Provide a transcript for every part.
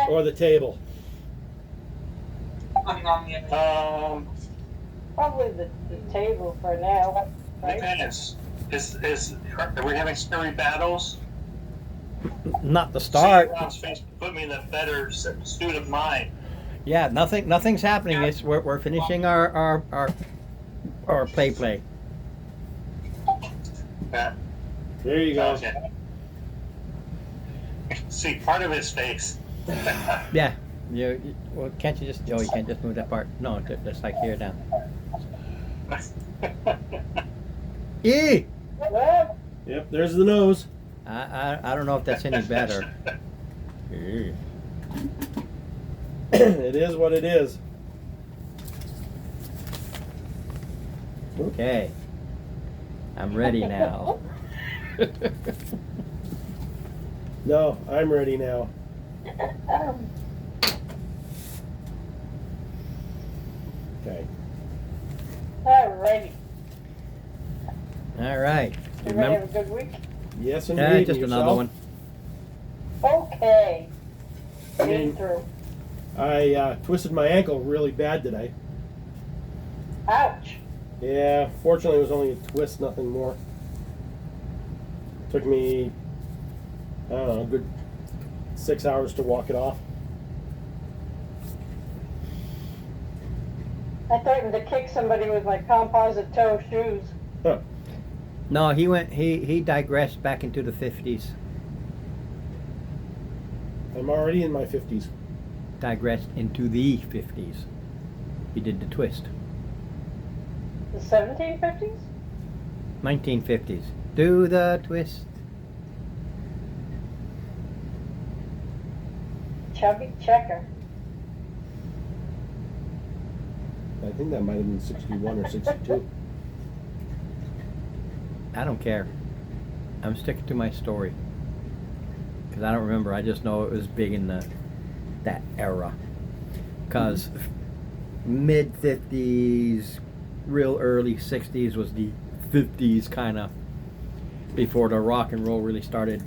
or the table? Probably the table for now. Right? Depends. Are we having scary battles? Not the start. Put me in a better suit of mind. Yeah, nothing's happening. It's we're finishing our play. Yeah. There you go. Okay. See, part of his face. Yeah. Well, can't you just? Oh, you can't just move that part. No, just like here down. E. Well, Yep, there's the nose. I don't know if that's any better. E. It is what it is. Okay. I'm ready now. No, I'm ready now. Okay. alrighty. All right. Everybody have a good week? Yes, indeed. Yeah, just Yourself? another one. Okay. I Getting mean, through. I twisted my ankle really bad today. Ouch. Yeah, fortunately it was only a twist, nothing more. Took me, I don't know, a good 6 hours to walk it off. I threatened to kick somebody with my composite toe shoes. Huh. No, he digressed back into the 50s. I'm already in my 50s. Digressed into the 50s. He did the twist. The 1750s? 1950s. Do the twist. Chubby checker. I think that might have been 61 or 62. I don't care. I'm sticking to my story. Because I don't remember. I just know it was big in that era. Because mid 50s, real early 60s was the 50s kind of before the rock and roll really started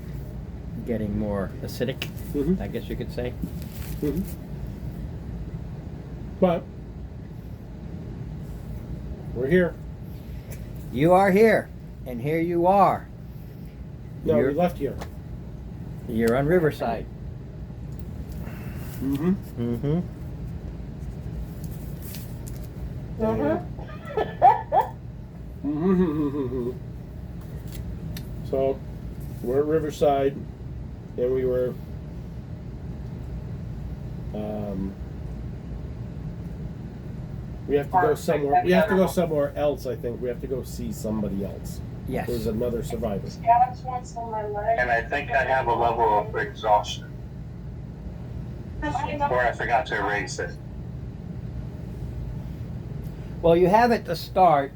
getting more acidic, Mm-hmm. I guess you could say. Mm-hmm. But we're here. You are here, and here you are. No, You're- we left here. You're on Riverside. Mm-hmm. Mm-hmm. Mm-hmm. So we're at Riverside, and we were we have to go somewhere. We have to go somewhere else. I think we have to go see somebody else. Yes. There's another survivor. Alex wants on my leg. And I think I have a level of exhaustion. Or I forgot to erase it. Well, you have it to start,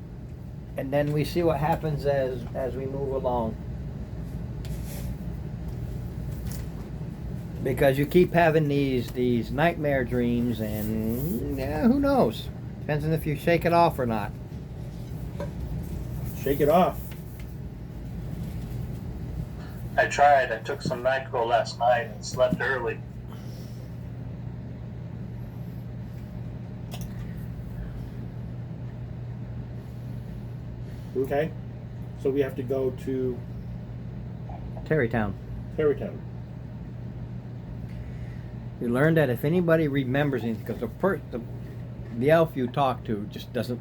and then we see what happens as we move along. Because you keep having these nightmare dreams, and yeah, who knows? Depends on if you shake it off or not. Shake it off. I tried. I took some NyQuil last night and slept early. Okay. So we have to go to Terrytown. Terrytown. You learn that if anybody remembers anything, because the elf you talk to just doesn't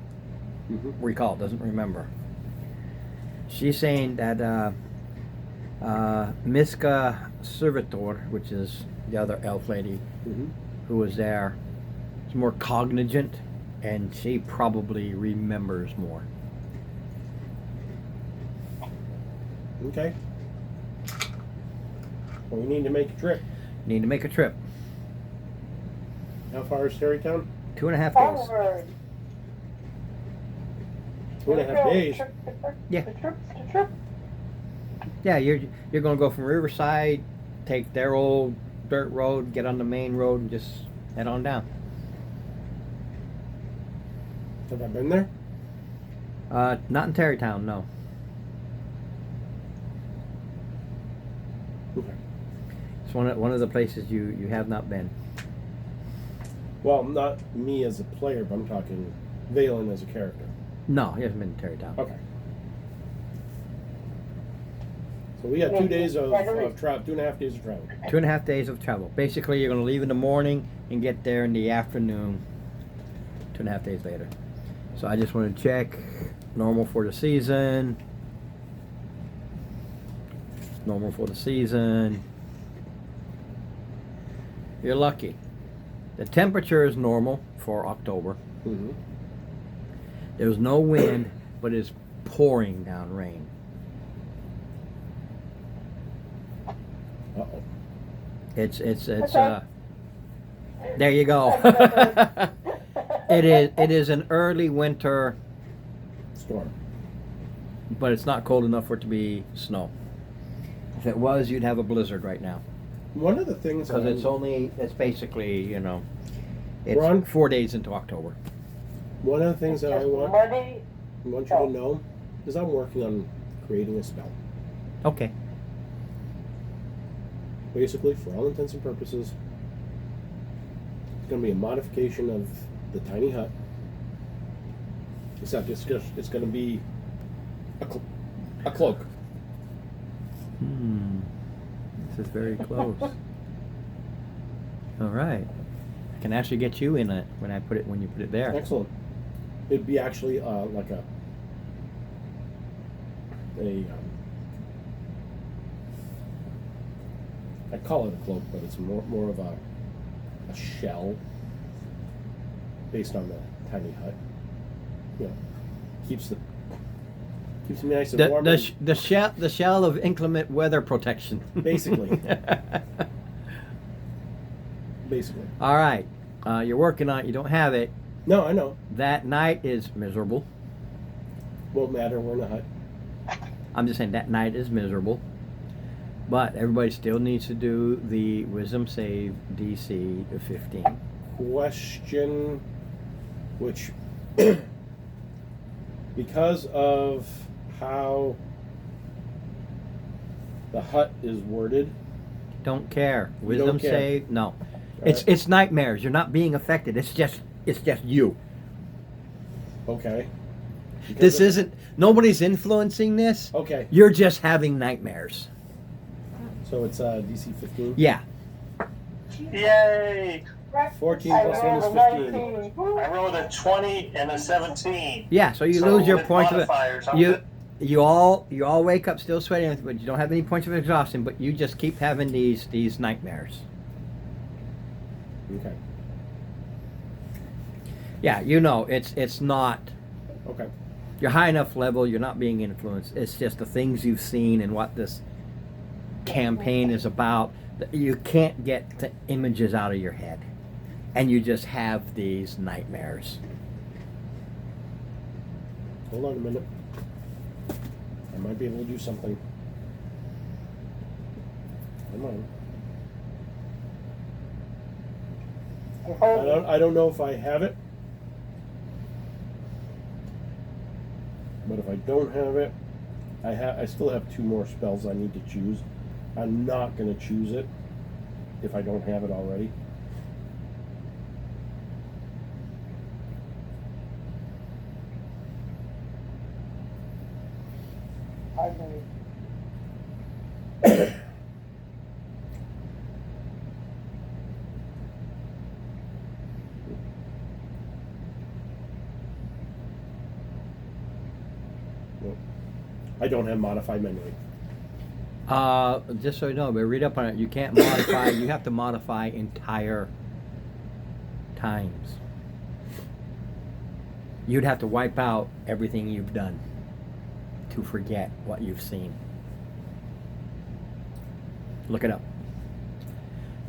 Mm-hmm. recall, doesn't remember. She's saying that Miska Servitor, which is the other elf lady Mm-hmm. who was there, is more cognizant, and she probably remembers more. Okay. Well, we need to make a trip. Need to make a trip. How far is Terrytown? 2.5 days. Forward. 2.5 days. Yeah. The trip. Yeah, you're gonna go from Riverside, take their old dirt road, get on the main road, and just head on down. Have I been there? Not in Terrytown, no. Okay. As It's one of the places you have not been. Well, not me as a player, but I'm talking Valen as a character. No, he hasn't been to Tarrytown. Okay. So we got 2 days of travel, 2.5 days of travel. 2.5 days of travel. Basically, you're going to leave in the morning and get there in the afternoon. 2.5 days later. So I just want to check. Normal for the season. Normal for the season. You're lucky. The temperature is normal for October. Mm-hmm. There's no wind, but it's pouring down rain. Uh-oh. It's Okay. there you go. It is an early winter, Storm. but it's not cold enough for it to be snow. If it was, you'd have a blizzard right now. One of the things Because it's basically, it's Ron? 4 days into October. one of the things that I Just want muddy. you to know is I'm working on creating a spell. Okay. Basically, for all intents and purposes, it's going to be a modification of the tiny hut. Except it's going to be a cloak. This is very close. All right. I can actually get you in it when you put it there. Excellent. It'd be actually like a I call it a cloak, but it's more of a shell based on the tiny hut. You know, keeps me nice and warm. The shell of inclement weather protection. Basically. Basically. All right. You're working on it. You don't have it. No, I know. That night is miserable. Won't matter. We're in the hut. I'm just saying that night is miserable. But everybody still needs to do the wisdom save DC 15. Question, which because of how the hut is worded, Don't care. You Wisdom don't care. save. No. All It's right. it's nightmares. You're not being affected. It's just you. okay. Because This of- isn't. Nobody's influencing this. okay. You're just having nightmares. So it's DC 15. Yeah. Yay! 14 I plus 1 rolled is a 15. 19. I rolled a 20 and a 17. Yeah. So you So lose your with points of it. modifiers, I'm You good. you all wake up still sweating, but you don't have any points of exhaustion. But you just keep having these nightmares. Okay. Yeah. It's not. Okay. You're high enough level. You're not being influenced. It's just the things you've seen and what this campaign is about. That you can't get the images out of your head, and you just have these nightmares. Hold on a minute. I might be able to do something. Come on. I don't know if I have it. But if I don't have it, I still have 2 more spells I need to choose. I'm not going to choose it if I don't have it already. Nope. I don't have modified memory. Just so you know, but read up on it. You can't modify. You have to modify entire times. You'd have to wipe out everything you've done to forget what you've seen. Look it up.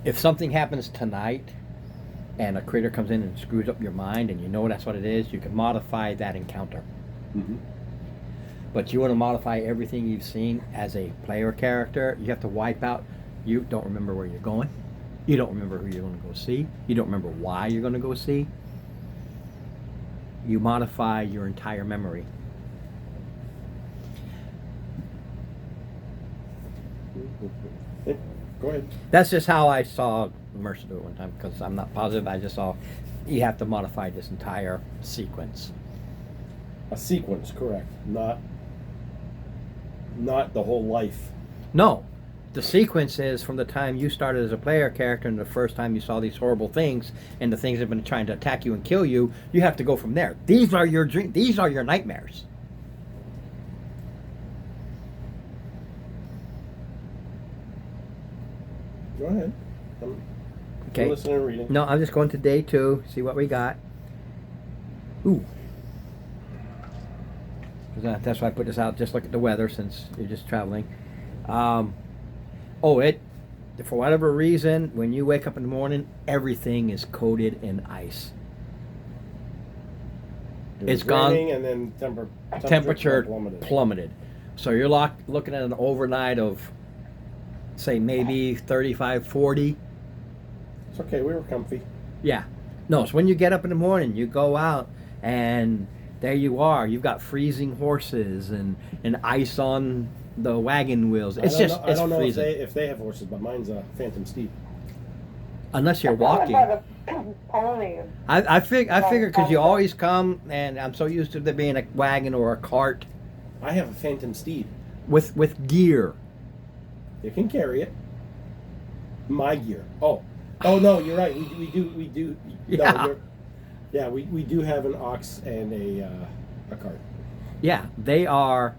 If something happens tonight and a critter comes in and screws up your mind and you know that's what it is, you can modify that encounter. Mm-hmm. But you want to modify everything you've seen as a player character, you have to wipe out. You don't remember where you're going. You don't remember who you're going to go see. You don't remember why you're going to go see. You modify your entire memory. Go ahead. That's just how I saw Mercer do it one time, because I'm not positive. I just saw you have to modify this entire sequence. A sequence, correct. Not the whole life. No, the sequence is from the time you started as a player character and the first time you saw these horrible things and the things have been trying to attack you and kill you. You have to go from there. These are your dreams. These are your nightmares. Go ahead. I'm Okay. listening and reading. No, I'm just going to day 2. See what we got. Ooh. 'Cause that's why I put this out. Just look at the weather since you're just traveling. For whatever reason, when you wake up in the morning, everything is coated in ice. It was It's gone. raining and then Temperature plummeted. plummeted. So you're looking at an overnight of, say, maybe 35, 40. It's okay. We were comfy. Yeah. No, so when you get up in the morning, you go out and there you are. You've got freezing horses and ice on the wagon wheels. It's I don't know freezing. if they have horses, but mine's a Phantom Steed. Unless you're I thought walking. about a pony. I figure because you always come, and I'm so used to there being a wagon or a cart I have a Phantom Steed. with gear. They can carry it. My gear. Oh no, you're right. We do. Yeah. No, we do have an ox and a cart. Yeah, they are.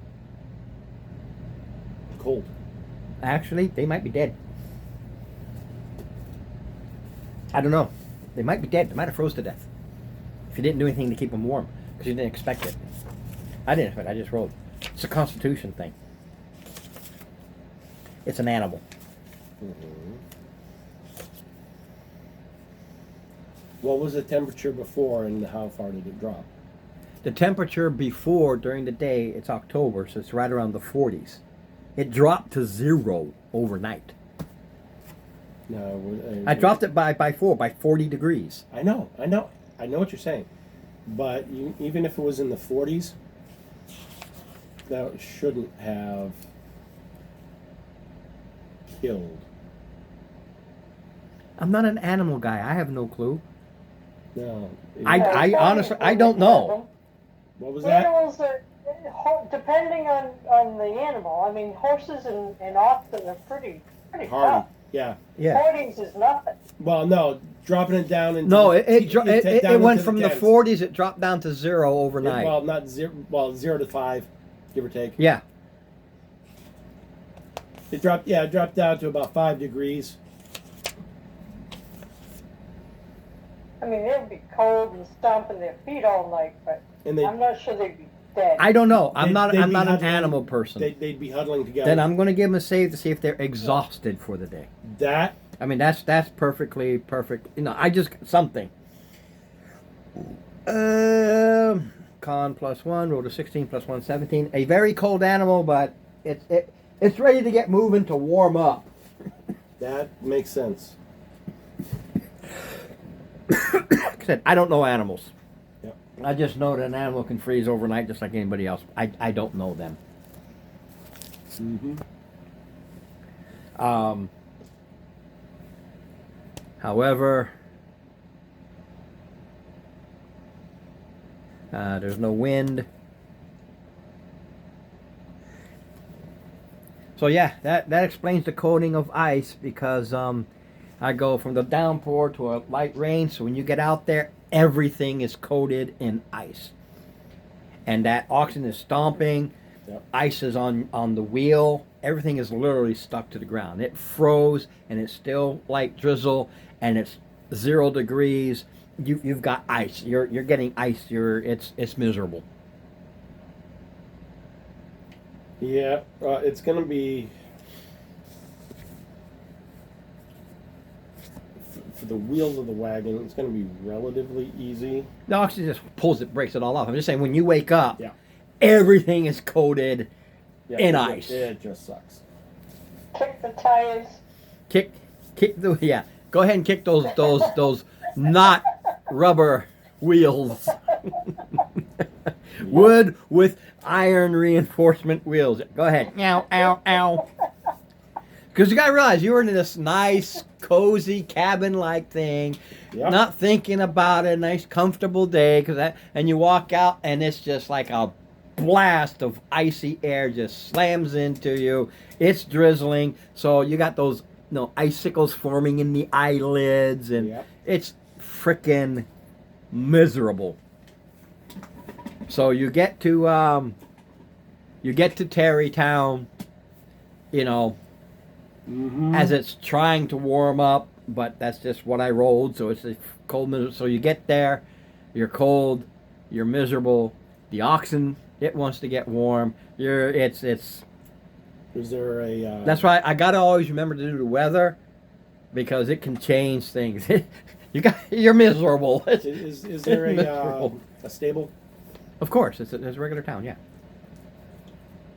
Cold. Actually, they might be dead. I don't know. They might be dead. They might have froze to death. If you didn't do anything to keep them warm, because you didn't expect it. I didn't expect it. I just rolled. It's a constitution thing. It's an animal. Mm-hmm. What was the temperature before, and how far did it drop? The temperature before, during the day, it's October, so it's right around the 40s. It dropped to 0 overnight. No, I dropped it by 40 degrees. I know what you're saying, but even if it was in the 40s, that shouldn't have killed. I'm not an animal guy. I have no clue. No. I honestly, I don't know. What was that? Animals are, depending on the animal. I mean, horses and oxen are pretty Hardy. tough. Yeah. Yeah. 40s is nothing. Well, no, dropping it down into No, down it went into from the tens. 40s. It dropped down to 0 It- overnight. well, not 0. Well, 0 to 5, give or take. Yeah. It dropped down to about 5 degrees. I mean, they'd be cold and stomping their feet all night, but And they I'm not sure they'd be dead. I don't know. I'm not they'd an be huddling- animal person. They'd be huddling together. Then I'm going to give them a save to see if they're exhausted for the day. That I mean, that's perfectly perfect. You know, I just something. Con +1, roll to 16 +1, 17. A very cold animal, but it's ready to get moving to warm up. makes sense. Like I said, I don't know animals. Yep. I just know that an animal can freeze overnight just like anybody else. I don't know them. Mm-hmm. However, there's no wind. So yeah, that explains the coating of ice, because I go from the downpour to a light rain, so when you get out there, everything is coated in ice. And that oxen is stomping, Yep. ice is on the wheel, everything is literally stuck to the ground. It froze, and it's still like drizzle, and it's 0 degrees. You've got ice. You're getting ice. It's miserable. Yeah, it's gonna be for the wheels of the wagon. It's gonna be relatively easy. The oxygen just pulls it, breaks it all off. I'm just saying, when you wake up, Yeah. everything is coated Yeah, in it- ice. It just sucks. Kick the tires. Kick the Go ahead and kick those not rubber wheels. Wood with iron reinforcement wheels. Go ahead. Ow, ow, ow. Because you got to realize you were in this nice, cozy cabin-like thing, Yep. not thinking about it. Nice, comfortable day, and you walk out, and it's just like a blast of icy air just slams into you. It's drizzling, so you got those icicles forming in the eyelids, and Yep. it's freaking miserable. So you get to Tarrytown, Mm-hmm. as it's trying to warm up, but that's just what I rolled. So it's a cold, miserable. So you get there, you're cold, you're miserable. The oxen, it wants to get warm. It's. Is there a? That's why I gotta always remember to do the weather, because it can change things. You're miserable. Is there Miserable. a stable? Of course, it's a regular town. Yeah.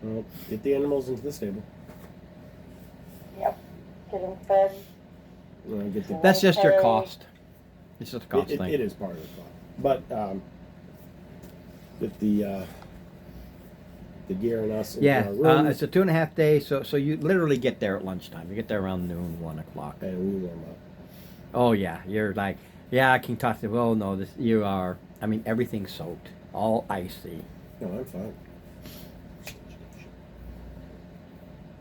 Well, get the animals into the stable. Yep. Get them fed. Get the. That's just your Okay. cost. It's just a cost thing. It is part of the cost, but with the gear and us. Yeah, into our rooms, it's a 2.5 day, so you literally get there at lunchtime. You get there around noon, 1 o'clock. and we warm up. Oh yeah, you're like, yeah, I can talk to. Well, no, you are. I mean, everything's soaked, all icy. No, I'm fine.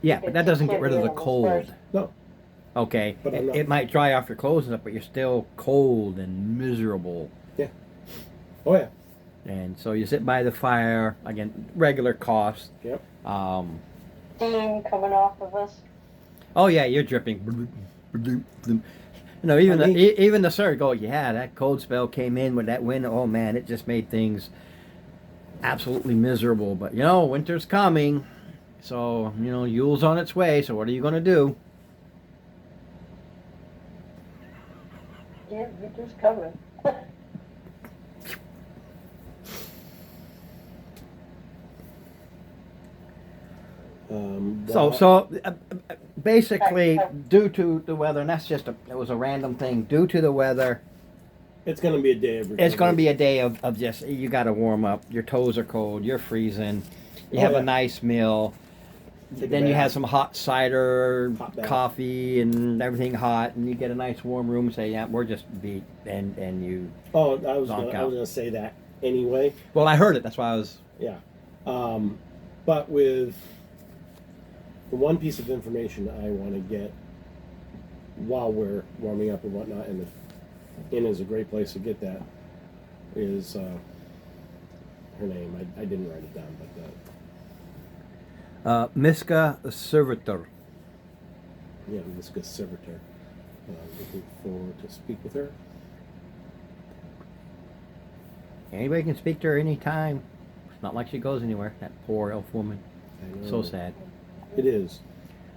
Yeah, but that doesn't get rid of the Can't be cold. animals first. No, Okay, But I'm not- it might dry off your clothes and stuff, but you're still cold and miserable. oh yeah, And so you sit by the fire again, regular cost. yep. Steam coming off of us. Oh yeah, you're dripping. Even I mean- even the sir go, yeah, that cold spell came in with that wind. Oh man, it just made things absolutely miserable. But winter's coming, so Yule's on its way. So what are you gonna do? Yeah, winter's coming. Basically, due to the weather, and that's just it was a random thing. Due to the weather, It's going to be a day of. it's going to be a day of just you got to warm up. Your toes are cold. You're freezing. You Oh, have yeah. a nice meal. Take a Then you bath. have some hot cider, Hot bath. coffee, and everything hot, and you get a nice warm room. Say, yeah, we're just beat, and you. Oh, I was Zonk going out. to say that anyway. Well, I heard it. That's why I was. Yeah, but with the one piece of information I want to get while we're warming up and whatnot, and the inn is a great place to get that. Is her name? I didn't write it down, but Miska Servitor. yeah, Miska Servitor. Looking forward to speak with her. Anybody can speak to her anytime. It's not like she goes anywhere. That poor elf woman. I know So sad. It is.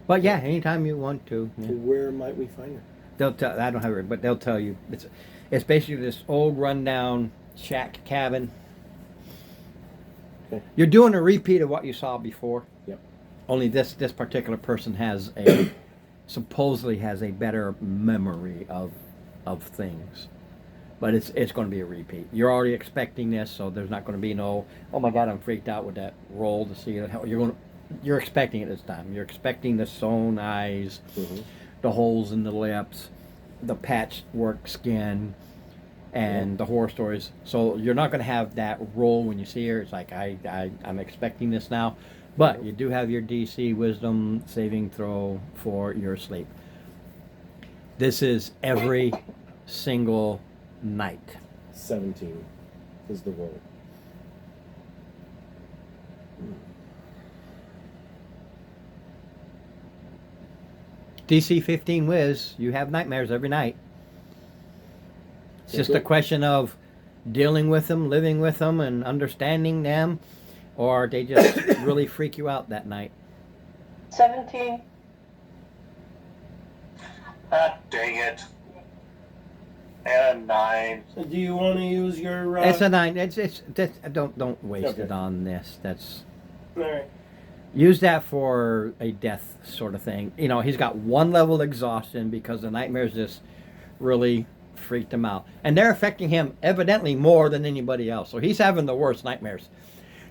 But yeah, anytime you want to. Yeah. So where might we find her? They'll tell. I don't have it, but they'll tell you. It's basically this old rundown shack cabin. Okay. You're doing a repeat of what you saw before. Yep. Only this particular person has supposedly has a better memory of things. But it's going to be a repeat. You're already expecting this, so there's not going to be no. Oh my God, I'm freaked out with that roll to see it. You're expecting it this time. You're expecting the sewn eyes, Mm-hmm. the holes in the lips, the patchwork skin, and the horror stories. So you're not going to have that roll when you see her. It's like I'm expecting this now, but you do have your DC Wisdom saving throw for your sleep. This is every single night. 17 is the roll. DC 15 Wiz, you have nightmares every night. It's just a question of dealing with them, living with them, and understanding them, or they just really freak you out that night. 17. Ah, dang it. And a 9. So do you want to use your? It's a 9. Don't waste Okay. it on this. That's All right. use that for a death sort of thing. He's got 1 level of exhaustion because the nightmares just really freaked him out, and they're affecting him evidently more than anybody else. So he's having the worst nightmares.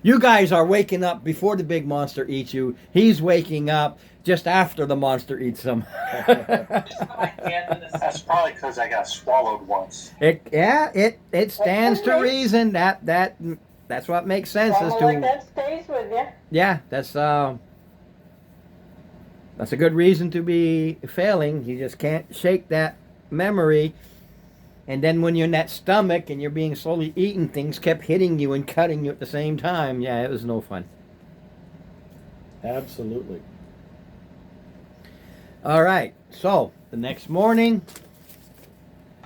You guys are waking up before the big monster eats you. He's waking up just after the monster eats him. That's probably because I got swallowed once. It stands to reason. That's what makes sense as Something to like that stays with you. yeah, that's a good reason to be failing. You just can't shake that memory. And then when you're in that stomach and you're being slowly eaten, things kept hitting you and cutting you at the same time. Yeah, it was no fun. Absolutely. All right, so the next morning,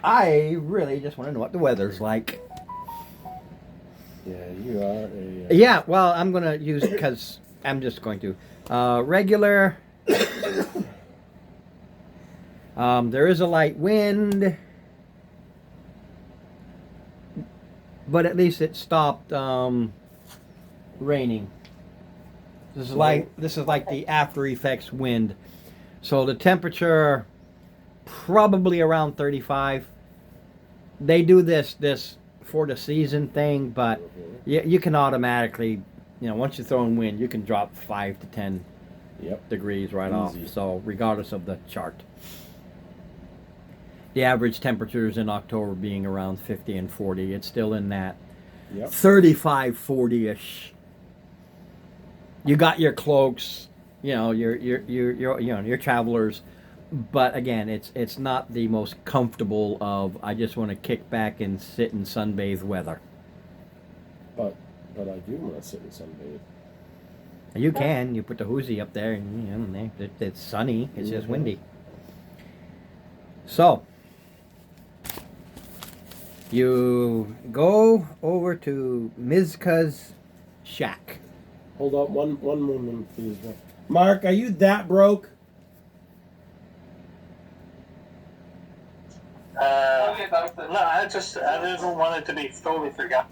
I really just want to know what the weather's like. Yeah, you are a. Yeah, well, I'm going to use, because I'm just going to. Regular. There is a light wind. But at least it stopped raining. This is like the after effects wind. So the temperature probably around 35. They do this for the season thing, but you can automatically, once you throw in wind, you can drop 5 to 10 Yep. degrees right Easy. off. So regardless of the chart. The average temperatures in October being around 50 and 40. It's still in that Yep. 35, 40-ish. You got your cloaks, your travelers, but again, it's not the most comfortable of I just want to kick back and sit and sunbathe weather. But I do want to sit and sunbathe. You can. You put the hoozy up there, and it's sunny. It's just windy. So you go over to Mizka's shack. Hold on one moment, please. Mark, are you that broke? No, I didn't want it to be totally forgotten.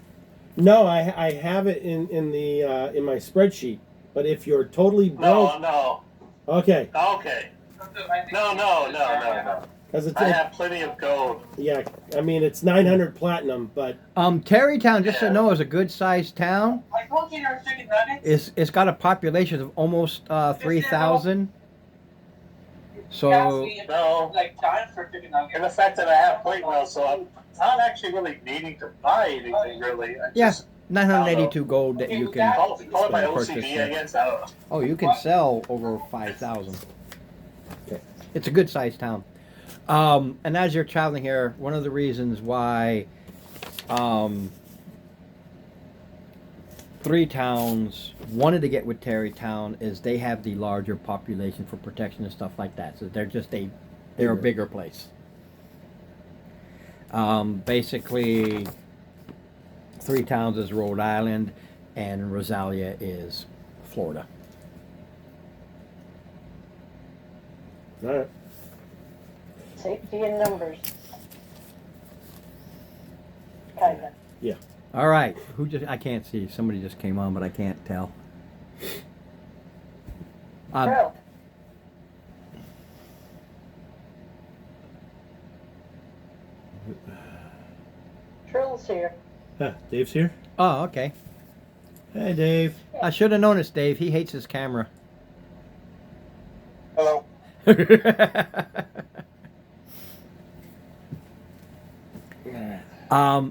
No, I have it in my spreadsheet. But if you're totally broke, No. okay, Okay. No. because I have plenty of gold. yeah, I mean it's 900 platinum, but Terrytown, just so you know, is a good sized town. Like cooking our chicken nuggets. It's got a population of almost 3,000. So No. Like time for chicken nuggets. And the fact that I have plate mail, so I'm not actually really needing to buy anything really. I yeah, just 982 gold that you can. call it my purchase OCD, there. I guess. I don't know. Oh, you can sell over 5,000. Okay. It's a good sized town. And as you're traveling here, one of the reasons why Three Towns wanted to get with Terrytown is they have the larger population for protection and stuff like that. So they're a bigger place. Basically, Three Towns is Rhode Island, and Rosalia is Florida. all right. Safety in numbers. Kinda. All right, I can't see. Somebody just came on, but I can't tell. Trill. Trill's here. Huh, Dave's here. Oh, okay. Hey, Dave. I should have noticed, Dave. He hates his camera. Hello.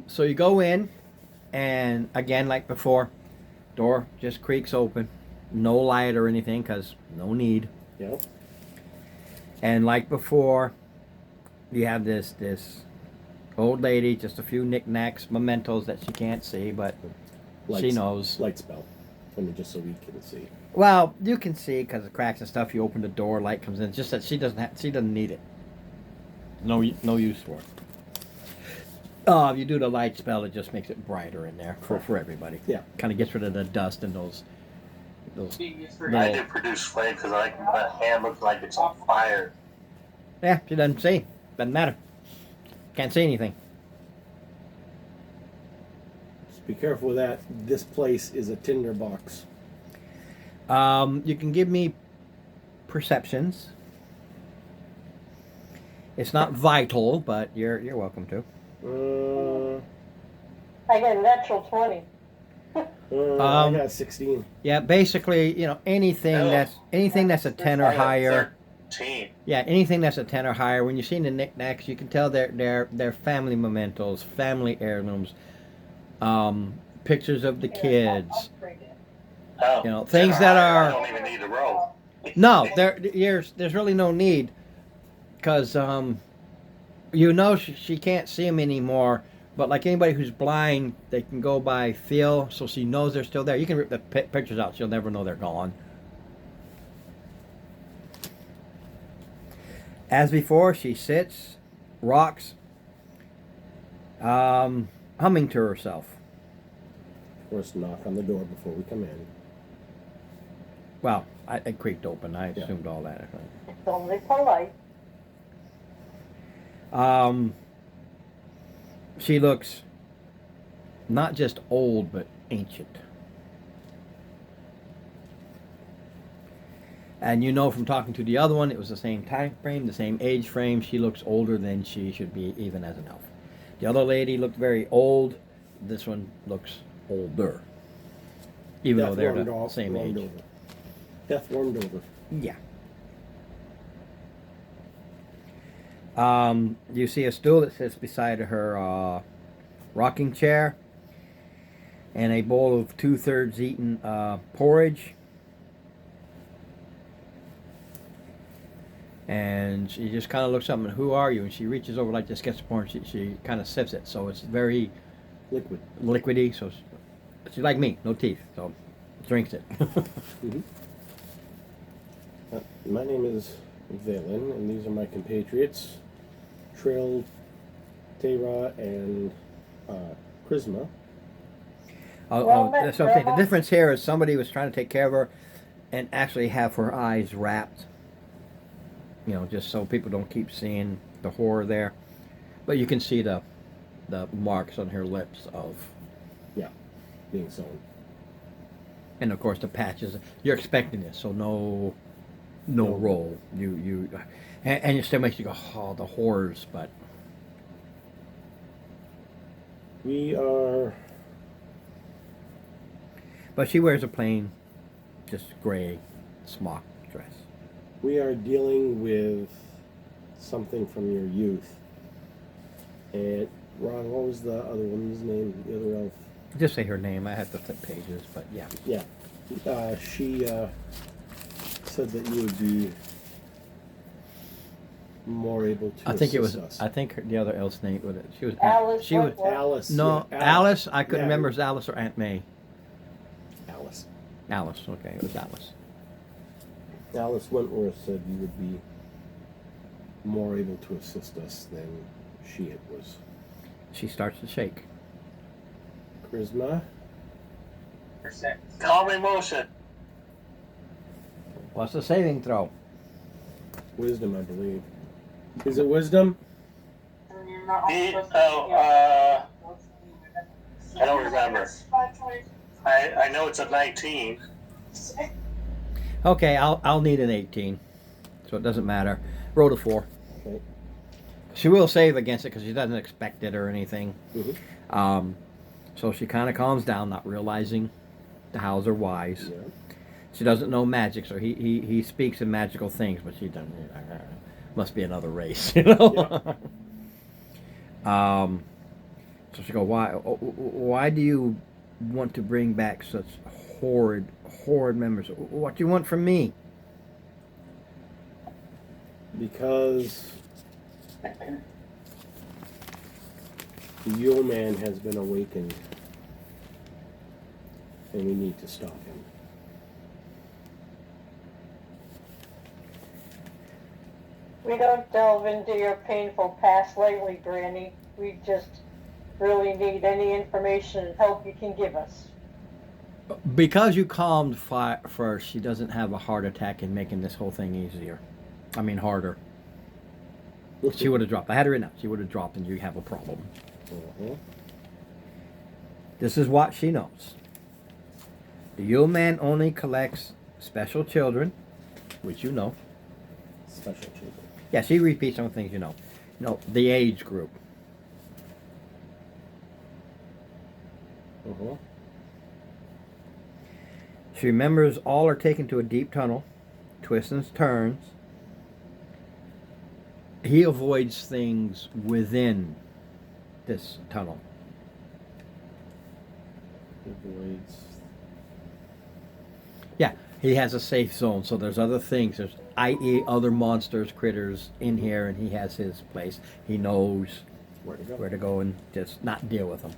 So you go in, and again, like before, door just creaks open. No light or anything, because no need. Yep. And like before, you have this old lady, just a few knickknacks, mementos that she can't see, but she knows. Light spell. I mean, just so we can see. Well, you can see because of cracks and stuff. You open the door, light comes in. It's just that she doesn't need it. No use for it. If you do the light spell, it just makes it brighter in there for everybody. Yeah. Kind of gets rid of the dust and those. I did produce flame because my hand looks like it's on fire. Yeah, she doesn't see. Doesn't matter. Can't see anything. Just be careful with that. This place is a tinderbox. You can give me perceptions. It's not vital, but you're welcome to. I get a natural 20. I got 16. Yeah, basically, anything No. that's a 10 or I got higher. 13. Yeah, anything that's a 10 or higher. When you see the knickknacks, you can tell they're family mementos, family heirlooms, pictures of the kids. Oh, Things 10 or that higher, are. I don't even need to roll. No, there's really no need, because she can't see them anymore. But like anybody who's blind, they can go by feel, so she knows they're still there. You can rip the pictures out; she'll never know they're gone. As before, she sits, rocks, humming to herself. Of course, knock on the door before we come in. Well, it creaked open. I Yeah. assumed all that. It's only polite. She looks not just old, but ancient. And from talking to the other one, it was the same time frame, the same age frame. She looks older than she should be, even as an elf. The other lady looked very old. This one looks older, even though they're the same age. Over. Death warmed over. Yeah. You see a stool that sits beside her rocking chair, and a bowl of 2/3 eaten porridge. And she just kind of looks up and, "Who are you?" And she reaches over like this, gets the porridge. She kind of sips it, so it's very Liquid. liquidy. So she's like me, no teeth, so drinks it. Mm-hmm. My name is Valen, and these are my compatriots, Trill, Tera, and Charisma. That's what I'm saying. The difference here is somebody was trying to take care of her and actually have her eyes wrapped, just so people don't keep seeing the horror there. But you can see the marks on her lips of, Being sewn. and of course the patches. You're expecting this, so no roll. And it still makes you go, "Oh, the horrors!" But she wears a plain, just gray smock dress. We are dealing with something from your youth. And Ron, what was the other one's name? The other elf? Just say her name. I have to flip pages, but yeah. Yeah. She said that you would be more able to I think assist us. I think the other elf's name was. She was. Alice She was. Wentworth. Alice. No, yeah, Alice. I couldn't Yeah, remember if it was Alice or Aunt May. Alice. Alice. Okay, it was Alice. Alice Wentworth said you would be more able to assist us than she was. She starts to shake. Charisma. Calm emotion. What's the saving throw? Wisdom, I believe. Is it wisdom? I don't remember. I know it's a 19. Okay, I'll need an 18, so it doesn't matter. Roll a 4. Okay. She will save against it because she doesn't expect it or anything. Mm-hmm. So she kind of calms down, not realizing the hows are wise. Yeah. She doesn't know magic, so he speaks in magical things, but she doesn't. Must be another race, So she go, why do you want to bring back such horrid members? What do you want from me? Because the Yule Man has been awakened, and we need to stop him. We don't delve into your painful past lately, Granny. We just really need any information and help you can give us. Because you calmed first, she doesn't have a heart attack in making this whole thing easier. I mean, harder. She would have dropped. I had her in out. She would have dropped, and you have a problem. Uh-huh. This is what she knows. The Yule Man only collects special children, which you know. Special children. Yeah, she repeats some things you know. No, the age group. Uh-huh. She remembers all are taken to a deep tunnel, twists and turns. He avoids things within this tunnel. Avoids. Yeah, he has a safe zone, so there's other things. There's, i.e., other monsters, critters in here, and he has his place. He knows Where to go? where to go and just not deal with them.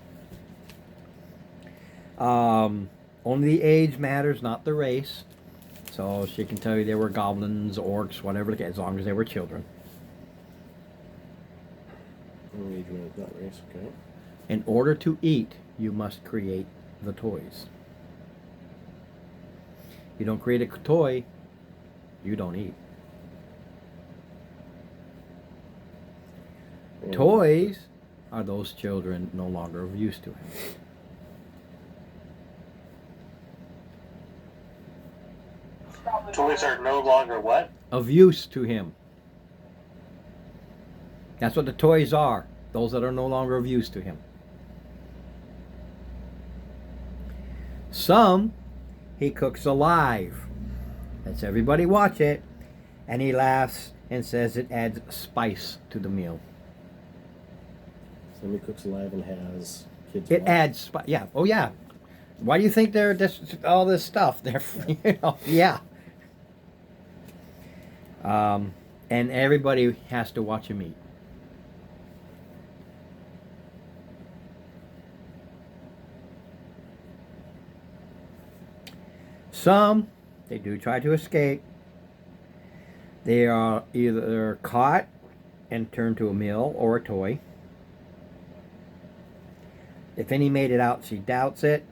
Only the age matters, not the race. So she can tell you they were goblins, orcs, whatever, as long as they were children. Engagement, not race. Okay. In order to eat, you must create the toys. You don't create a toy, you don't eat. And Toys are those children no longer of use to him. Toys are no longer what? Of use to him. That's what the toys are. Those that are no longer of use to him. Some he cooks alive. Lets everybody watch it. And he laughs and says it adds spice to the meal. Somebody cooks alive and has kids. It watch. adds spice. Yeah. Oh, yeah. Why do you think they're all this stuff? They're, yeah. And everybody has to watch him eat. Some, they do try to escape. They are either caught and turned to a meal or a toy. If any made it out, she doubts it.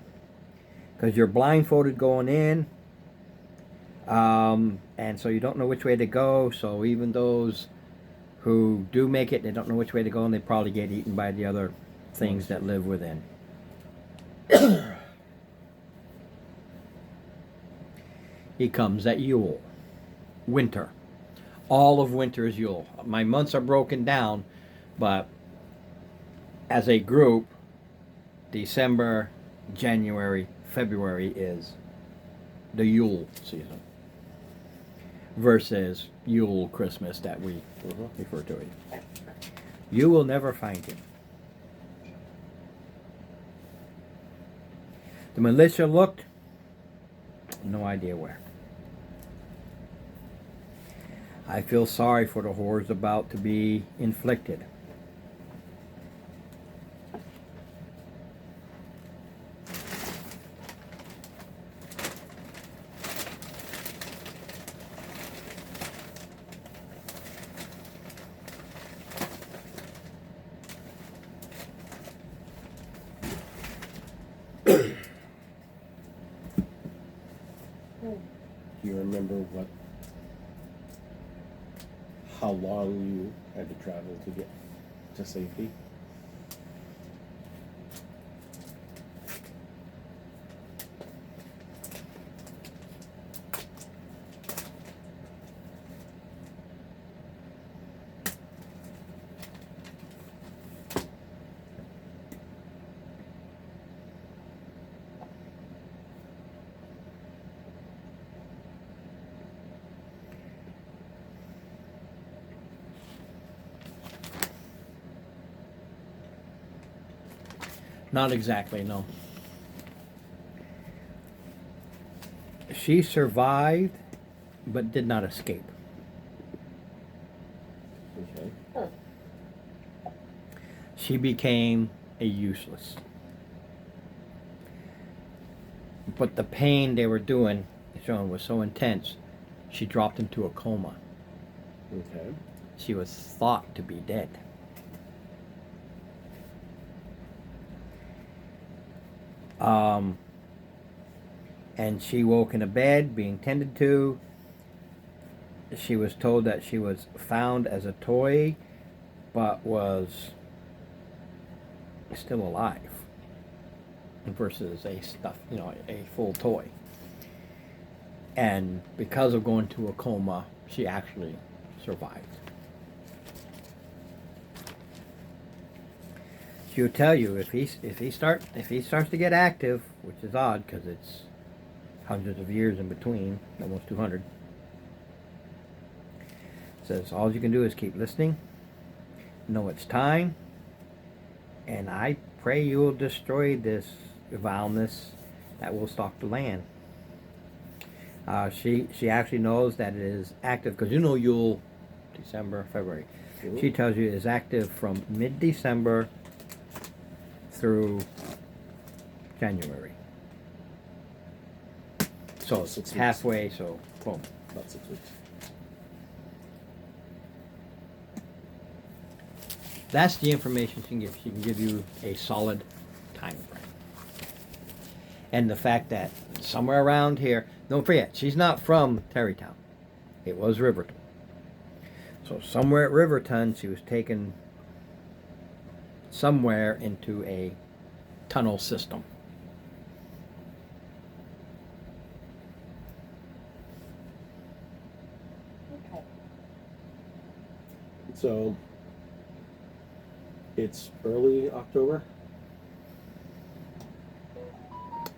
Because you're blindfolded going in. And so you don't know which way to go. So even those who do make it, they don't know which way to go, and they probably get eaten by the other things that live within. He comes at Yule. Winter. All of winter is Yule. My months are broken down, but as a group, December, January, February is the Yule season versus Yule Christmas that we refer to it. You will never find him. The militia looked, no idea where. I feel sorry for the horrors about to be inflicted. Do you remember how long you had to travel to get to safety? Not exactly, no. She survived, but did not escape. Okay. She became a useless. But the pain they were doing, showing, was so intense, she dropped into a coma. Okay. She was thought to be dead. And she woke in a bed being tended to. She was told that she was found as a toy, but was still alive versus a full toy. And because of going to a coma, she actually survived. She'll tell you if he starts to get active, which is odd because it's hundreds of years in between, almost 200. Says all you can do is keep listening, know it's time, and I pray you will destroy this vileness that will stalk the land. She actually knows that it is active, because you know Yule, December, February. She tells you it is active from mid-December through January. So it's 6 weeks. halfway, so boom. About 6 weeks. That's the information she can give. She can give you a solid time frame. And the fact that somewhere around here, don't forget, she's not from Terrytown. It was Riverton. So somewhere at Riverton, she was taken somewhere into a tunnel system. Okay. So it's early October.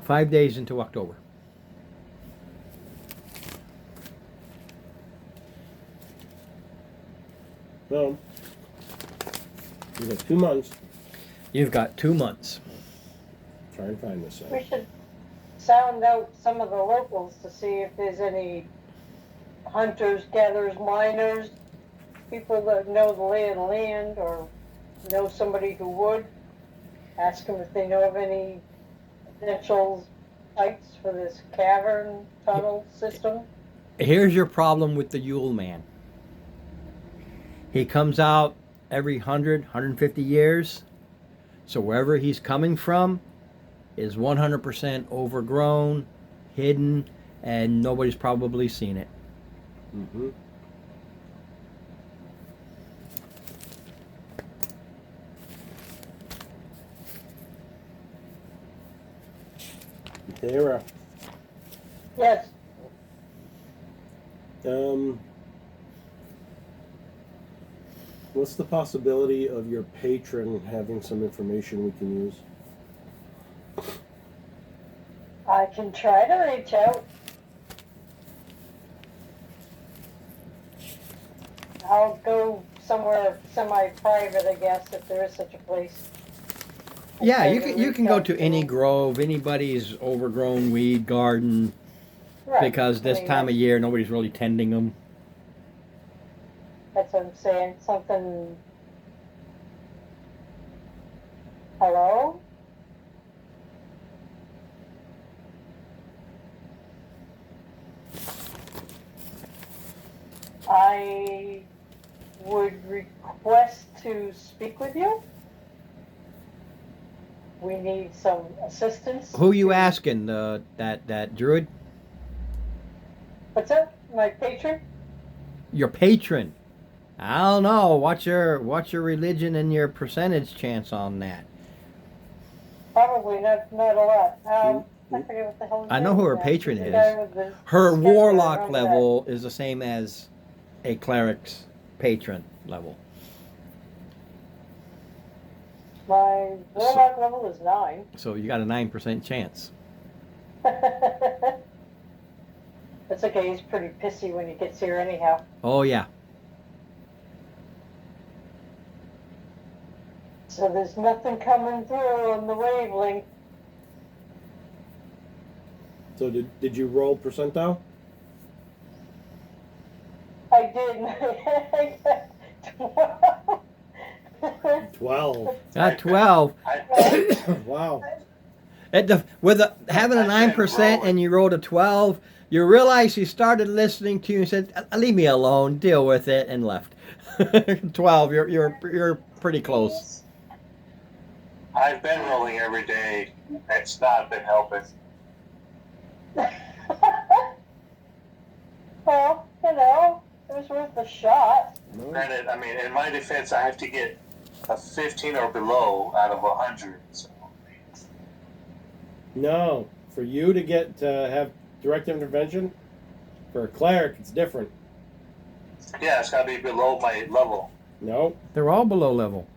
5 days into October. So we got 2 months. You've got 2 months. Try and find this We thing. should sound out some of the locals to see if there's any hunters, gatherers, miners, people that know the lay of the land or know somebody who would. Ask them if they know of any potential sites for this cavern tunnel system. Here's your problem with the Yule Man. He comes out every 100, 150 years. So wherever he's coming from is 100% overgrown, hidden, and nobody's probably seen it. Mm-hmm. Tara, Yes, what's the possibility of your patron having some information we can use? I can try to reach out. I'll go somewhere semi-private, I guess, if there is such a place. Yeah, Okay, you can reach go out to any grove, anybody's overgrown weed garden, Right, because this I mean, time of year nobody's really tending them. That's what I'm saying. Something. Hello? I would request to speak with you. We need some assistance. Who you to- asking? That druid? What's up, my patron? Your patron? I don't know. What's your religion and your percentage chance on that? Probably not a lot. I forget what the hell. his I know name who her now. patron The is. guy with the Her scepter, warlock remember that? level is the same as a cleric's patron level. My warlock level is 9. So you got a 9% chance. That's okay, he's pretty pissy when he gets here anyhow. Oh yeah. So there's nothing coming through on the wavelength. So did you roll percentile? I did. 12. Got 12. Wow. Having a 9% and you rolled a 12, you realize he started listening to you and said, "Leave me alone, deal with it," and left. 12. You're pretty close. I've been rolling every day. It's not been helping. Well, it was worth a shot. No. Granted, I mean, in my defense, I have to get a 15 or below out of 100. So. No. For you to have direct intervention, for a cleric, it's different. Yeah, it's got to be below my level. No. They're all below level.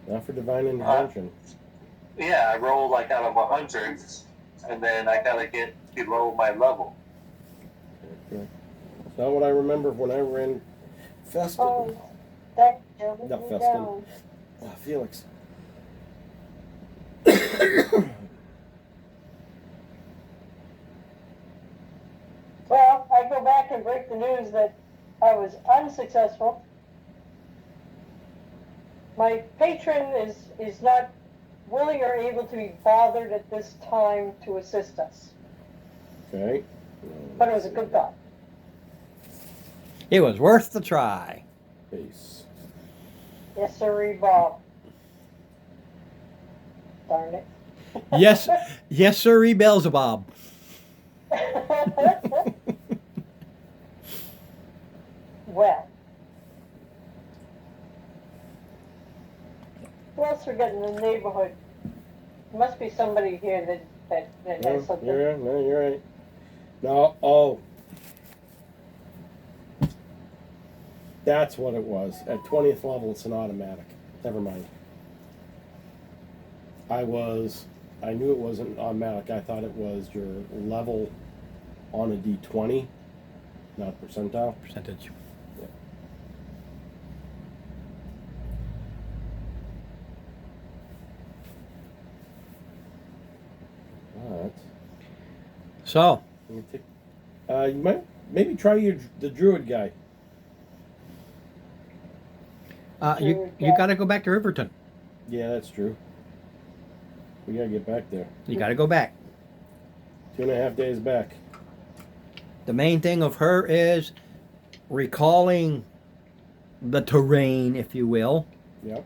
Not for divine intervention. Yeah, I rolled like out of 100, and then I gotta get below my level. Okay. It's not what I remember when I ran Festin. Oh, that jumped Not me Festin. down. Felix. Well, I go back and break the news that I was unsuccessful. My patron is not willing or able to be bothered at this time to assist us. Okay. But it was a good thought. It was worth the try. Base. Yes, sir, Bob. Darn it. Yes, yes, sir, Beelzebub. Well. Who else we got in the neighborhood? Must be somebody here that has something. You're right. No, oh. That's what it was. At 20th level, it's an automatic. Never mind. I knew it wasn't automatic. I thought it was your level on a D20, not percentile. Percentage. Alright. So, You might maybe try the druid guy. you got to go back to Riverton. Yeah, that's true. We gotta get back there. You got to go back. 2.5 days back. The main thing of her is recalling the terrain, if you will, Yep.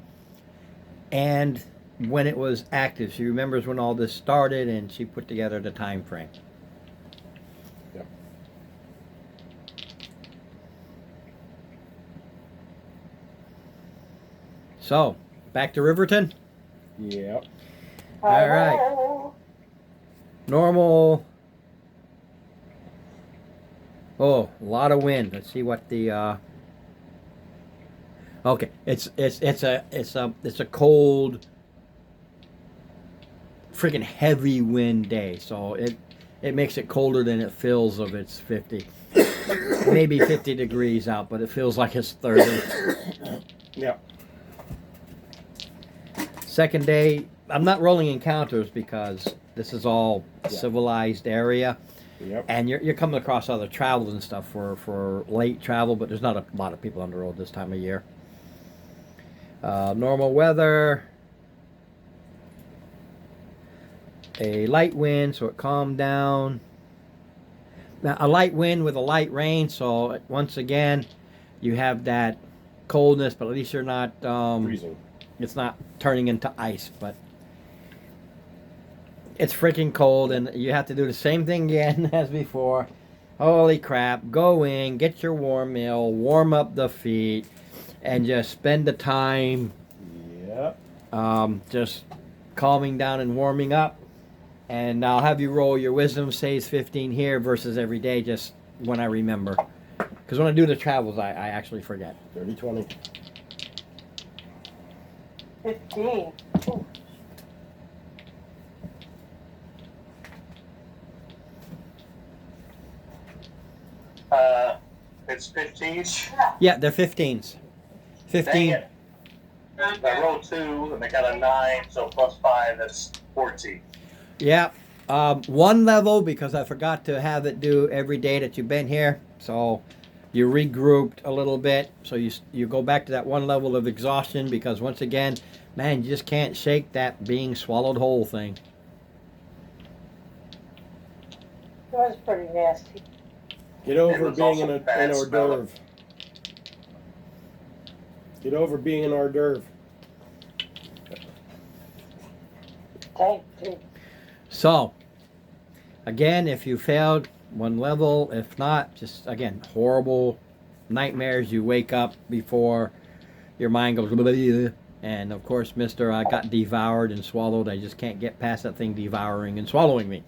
and when it was active. She remembers when all this started, and she put together the time frame. Yep. So, back to Riverton. Yep. All right. Hello. Normal. Oh, a lot of wind. Let's see what the. Okay, it's a cold, freaking heavy wind day. So it makes it colder than it feels of it's 50, maybe 50 degrees out, but it feels like it's 30. Yep. Second day, I'm not rolling encounters because this is all Yeah. civilized area. Yep. And you're coming across other travels and stuff for late travel, but there's not a lot of people on the road this time of year. Normal weather. A light wind, so it calmed down. Now, a light wind with a light rain, so once again, you have that coldness, but at least you're not, Freezing. it's not turning into ice, but it's freaking cold, and you have to do the same thing again as before. Holy crap, go in, get your warm meal, warm up the feet, and just spend the time Yep. just calming down and warming up. And I'll have you roll your wisdom saves 15 here versus every day, just when I remember. Because when I do the travels, I actually forget. 30-20. 15. Ooh. It's 15. Yeah, they're 15s. 15. Dang it. I rolled 2, and I got a 9, so plus 5, that's 14. Yeah. One level because I forgot to have it do every day that you've been here. So you regrouped a little bit. So you go back to that one level of exhaustion because once again, man, you just can't shake that being swallowed whole thing. It was pretty nasty. Get over was being also an bad hors smelling. d'oeuvre. Get over being an hors d'oeuvre. Thank you. So, again, if you failed one level, if not, just again, horrible nightmares. You wake up before your mind goes, "Bleh." And of course, Mr. I got devoured and swallowed. I just can't get past that thing devouring and swallowing me,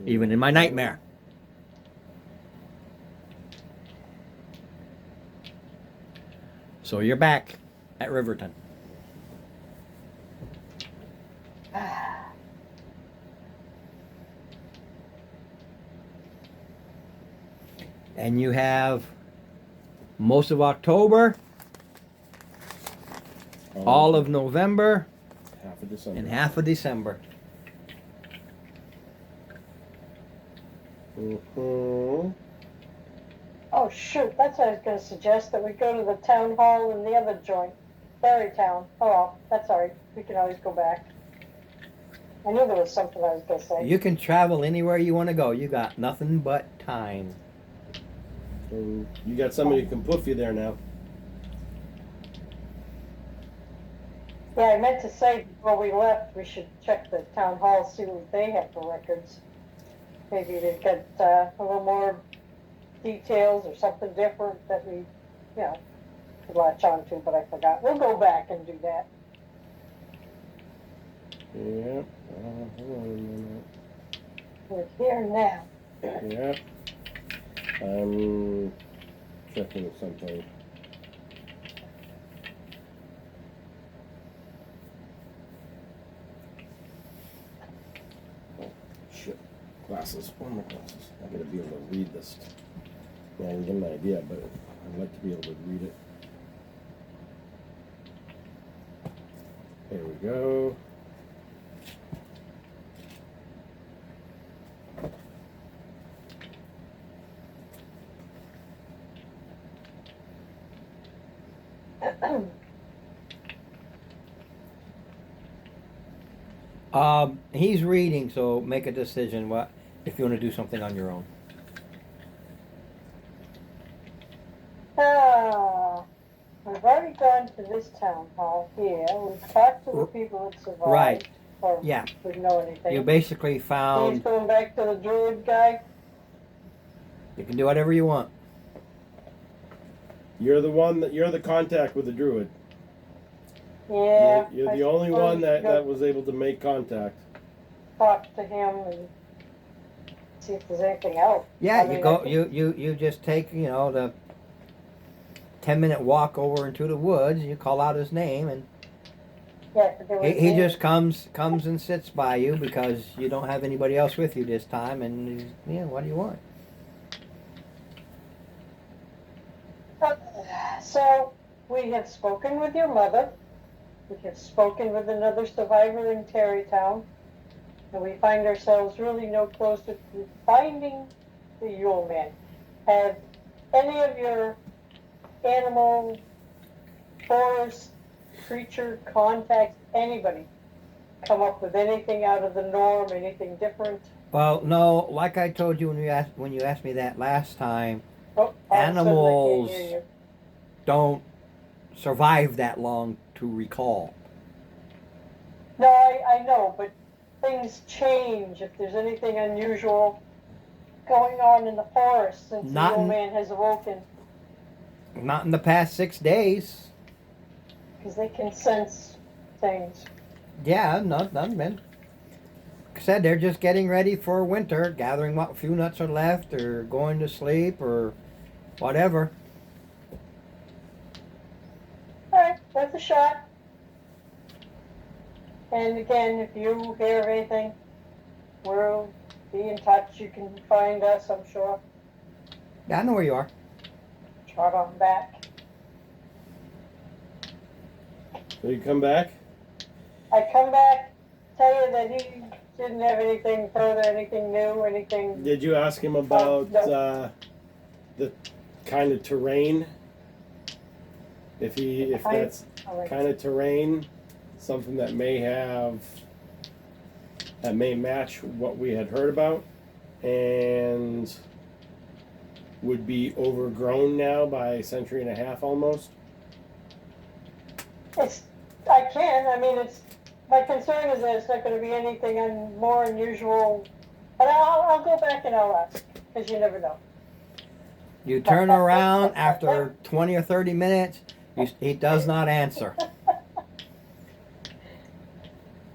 even in my nightmare. So you're back at Riverton. And you have most of October, all of November, half of December. and half of December. Mm-hmm. Oh shoot, that's what I was gonna suggest, that we go to the town hall and the other joint, Berrytown. Oh well, that's alright, we can always go back. I knew there was something I was gonna say. You can travel anywhere you want to go. You got nothing but time. And you got somebody who can poof you there now. Yeah, I meant to say before we left, we should check the town hall, see what they have for records. Maybe they've got a little more details or something different that we, could latch on to, but I forgot. We'll go back and do that. Yep. Hold on a minute. We're here now. Yep. I'm checking something. Oh, shit. Glasses. Where are my glasses? I gotta be able to read this. Yeah, I can get an idea, but I'd like to be able to read it. There we go. He's reading, so make a decision what if you want to do something on your own. We've already gone to this town hall here. We've talked to the people that survived. Right. Or Yeah. would know anything. You basically He's found going back to the druid guy. you can do whatever you want. You're the contact with the druid. Yeah. You're I the only suppose one we that could was able to make contact. talk to him and see if there's anything else. Yeah, I mean, you go. I think- You just take the 10-minute walk over into the woods. You call out his name, and Yeah, but there was he one- just comes and sits by you because you don't have anybody else with you this time. And he's, what do you want? So, we have spoken with your mother. We have spoken with another survivor in Terrytown. And we find ourselves really no closer to finding the Yule Man. Have any of your animal, forest, creature contacts, anybody, come up with anything out of the norm, anything different? Well, no. Like I told you when you asked me that last time, Oh, all of a sudden I can't Animals. hear you. don't survive that long to recall. No, I know, but things change. If there's anything unusual going on in the forest since Not the in- old man has awoken, Not in the past 6 days. because they can sense things. Yeah, none been. Like I said, they're just getting ready for winter, gathering what few nuts are left, or going to sleep, or whatever. All right, worth a shot. And again, if you hear of anything, we'll be in touch. You can find us, I'm sure. Yeah, I know where you are. Trot on back. So you come back? I come back, tell you that he didn't have anything further, anything new, anything. Did you ask him about No. the kind of terrain? If that's All right. kind of terrain, something that may match what we had heard about, and would be overgrown now by a century and a half almost. I can. I mean, my concern is that it's not going to be anything more unusual. But I'll go back and I'll ask, because you never know. You turn around after 20 or 30 minutes, he does not answer.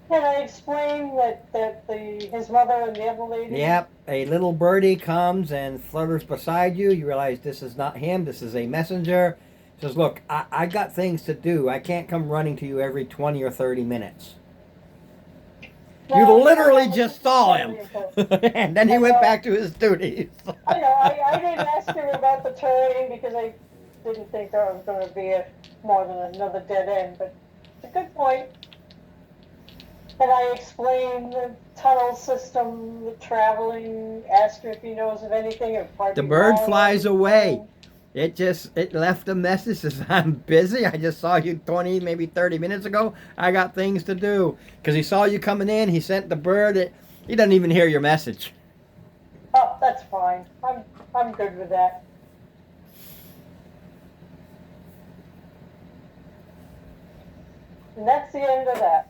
Can I explain that his mother and the other lady? Yep, a little birdie comes and flutters beside you. You realize this is not him, this is a messenger. Says, look, I got things to do. I can't come running to you every 20 or 30 minutes. You literally just saw him. And then he went back to his duties. I know, I didn't ask him about the terrain because I didn't think there was gonna be more than another dead end, but it's a good point. And I explained the tunnel system, the traveling, asked him if he knows of anything. The bird flies away. It left a message, says, I'm busy. I just saw you 20, maybe 30 minutes ago. I got things to do. Because he saw you coming in, he sent the bird. He doesn't even hear your message. Oh, that's fine. I'm good with that. And that's the end of that.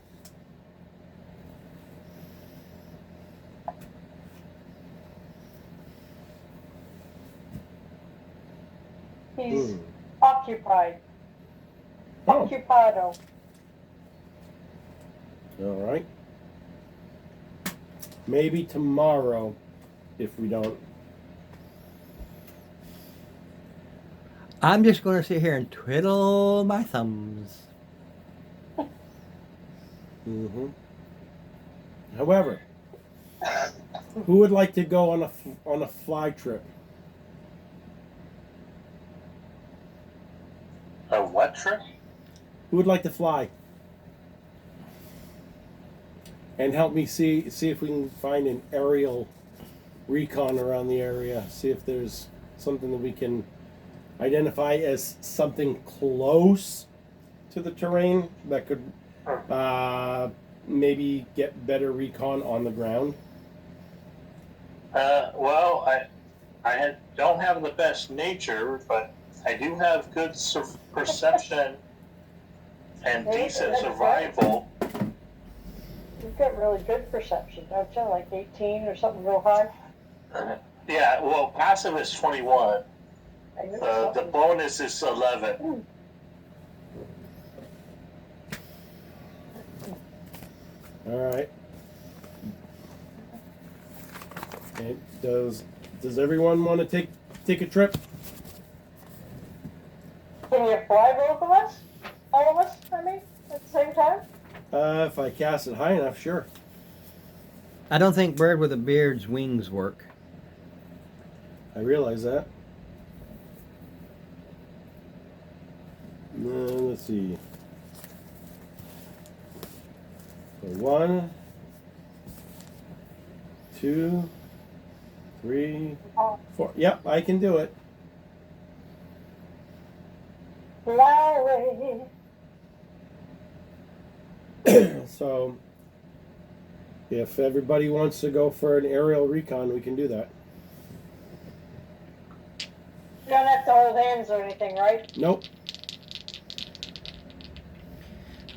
He's occupied. Oh. Occupado. All right. Maybe tomorrow, if we don't. I'm just going to sit here and twiddle my thumbs. Mm-hmm. However, who would like to go on a fly trip? A what trip? Who would like to fly? And help me see if we can find an aerial recon around the area. See if there's something that we can identify as something close to the terrain that could maybe get better recon on the ground. Well, I don't have the best nature, but I do have good perception and decent survival. You've got really good perception, don't you? Like 18 or something real high? Yeah, well, passive is 21. I knew The something. bonus is 11. All right. And does everyone want to take a trip? Can you fly both of us? All of us, I mean, at the same time? If I cast it high enough, sure. I don't think bird with a beard's wings work. I realize that. Let's see. So 1, 2, 3, 4. Yep, I can do it. Fly away. So, if everybody wants to go for an aerial recon, we can do that. You don't have to hold hands or anything, right? Nope.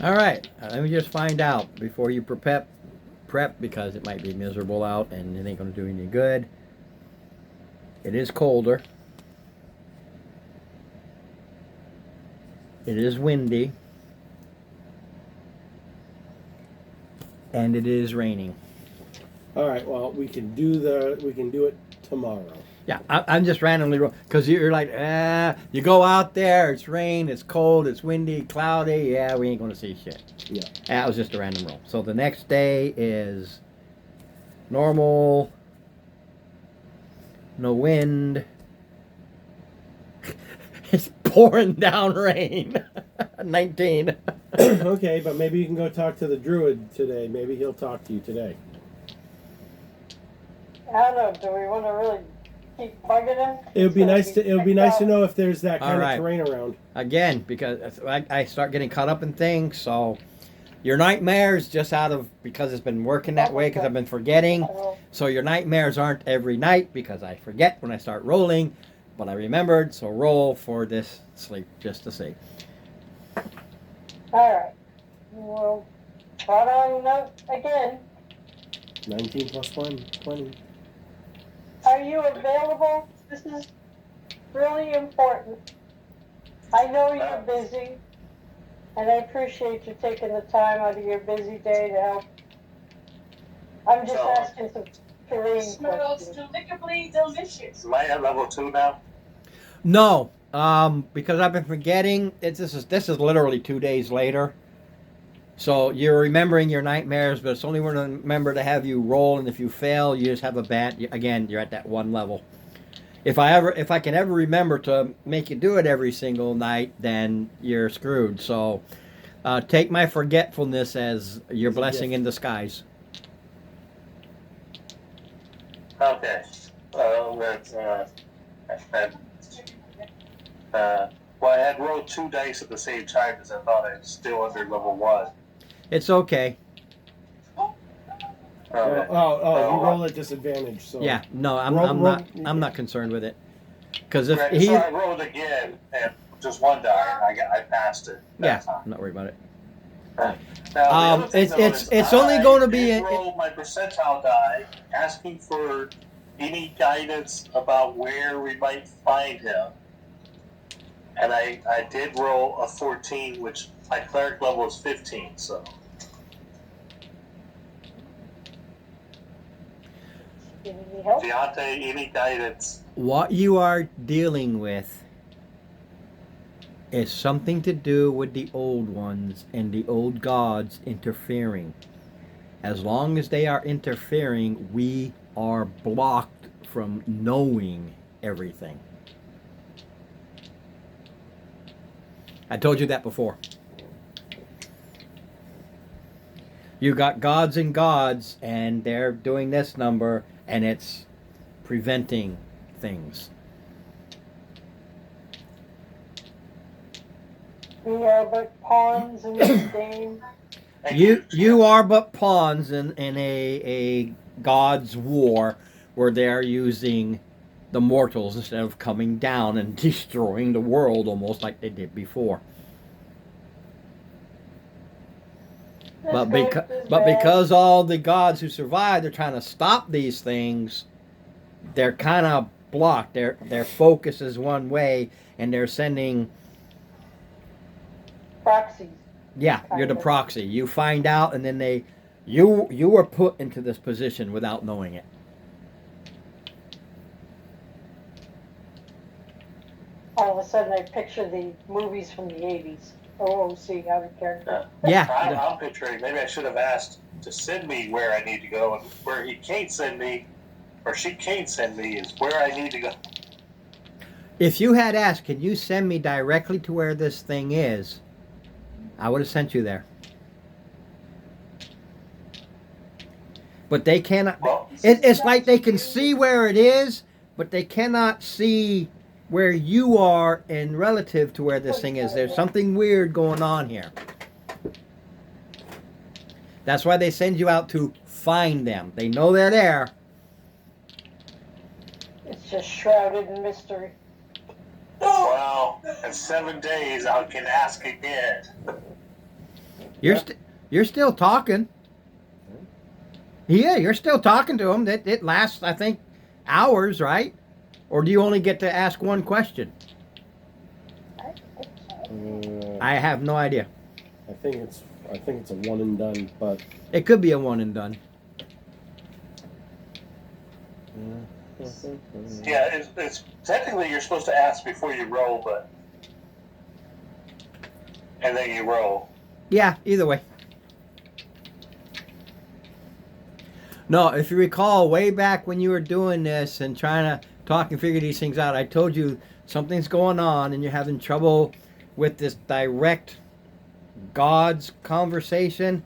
All right, let me just find out before you prep because it might be miserable out and it ain't going to do any good. It is colder. It is windy. And it is raining. All right. Well, we can do it tomorrow. Yeah, I'm just randomly because you're like, you go out there, it's rain, it's cold, it's windy, cloudy. Yeah, we ain't gonna see shit. Yeah. That was just a random roll. So the next day is normal, no wind. It's pouring down rain. 19. Okay, but maybe you can go talk to the druid today. Maybe he'll talk to you today. I don't know. Do we want to really keep bugging him? It would be nice to know if there's that kind All right. of terrain around. Again, because I start getting caught up in things, so your nightmares just because it's been working that way, because I've been forgetting. So your nightmares aren't every night because I forget when I start rolling, but I remembered, so roll for this sleep just to see. All right. We'll try on again. 19 plus 1, 20. Are you available? This is really important. I know you're busy, and I appreciate you taking the time out of your busy day to help. I'm just asking some terrain Smells questions. deliciously delicious. Am I at level 2 now? No, because I've been forgetting. This is literally 2 days later. So you're remembering your nightmares, but it's only going to remember to have you roll, and if you fail, you just have a bad. Again, you're at that one level. If I can ever remember to make you do it every single night, then you're screwed. So take my forgetfulness as your It's a blessing gift. in disguise. Okay. Well, I had rolled 2 dice at the same time because I thought I was still under level 1. It's okay. Okay. You roll at disadvantage. So Yeah, no, I'm Roll- I'm not concerned with it. Because if Right, he, so I rolled again, and just 1 die, and I passed it. yeah, That time. I'm not worried about it. Now, the other thing, it's only going to be I did roll my percentile die, asking for any guidance about where we might find him. And I did roll a 14, which my cleric level is 15, so. Any help? Deontay, any guidance? What you are dealing with is something to do with the old ones and the old gods interfering. As long as they are interfering, we are blocked from knowing everything. I told you that before. You got gods and gods, and they're doing this number, and it's preventing things. We are but pawns in this game. Thank You are but pawns in a god's war where they're using the mortals instead of coming down and destroying the world almost like they did before. But because all the gods who survived, they're trying to stop these things, they're kind of blocked. Their focus is one way, and they're sending. Proxies. Yeah, you're the Kinda. proxy. You find out, and then you were put into this position without knowing it. All of a sudden, I picture the movies from the 80s. OOC, out of character. Yeah, I'm picturing, maybe I should have asked to send me where I need to go, and where he can't send me, or she can't send me, is where I need to go. if you had asked, can you send me directly to where this thing is, I would have sent you there. But they cannot. Well, It's like they can see where it is, but they cannot see where you are in relative to where this thing is. There's something weird going on here. That's why they send you out to find them. They know they're there. It's just shrouded in mystery. well, in 7 days I can ask again. You're still talking. Yeah, you're still talking to them. It lasts, I think, hours, right? Or do you only get to ask one question? I have no idea. I think it's a one and done, but It could be a one and done. Yeah, it's technically you're supposed to ask before you roll, but and then you roll. Yeah, either way. No, if you recall, way back when you were doing this and trying to talk and figure these things out, I told you something's going on and you're having trouble with this direct God's conversation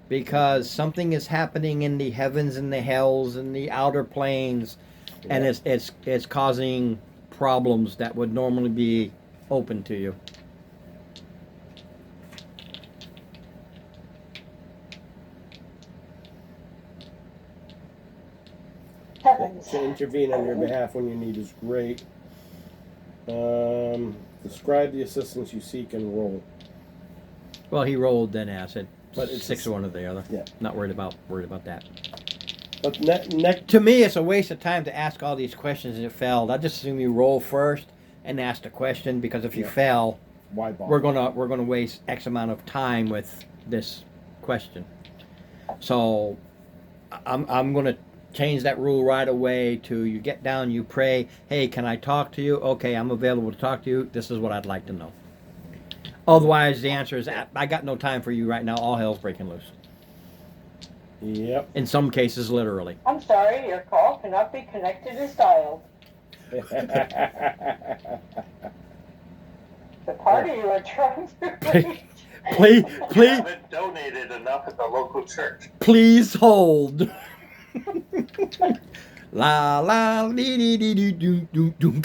because something is happening in the heavens and the hells and the outer planes, and it's causing problems that would normally be open to you. Heavens. to intervene on your behalf when you need is great. Describe the assistance you seek and roll. Well, he rolled then acid. But it's 6 or one or the other. Yeah. Not worried about that. But next, To me, it's a waste of time to ask all these questions and it failed. I just assume you roll first and ask the question, because if you Yeah. fail, why bother? we're gonna waste X amount of time with this question. So I'm gonna change that rule right away to you get down, you pray, hey, can I talk to you? Okay, I'm available to talk to you. This is what I'd like to know. Otherwise, the answer is I got no time for you right now. All hell's breaking loose. Yep. In some cases, literally. I'm sorry, your call cannot be connected as dialed. The party you are trying to reach. Please, You please, haven't donated enough at the local church. please hold. La la dee dee dee dee doo doo doo.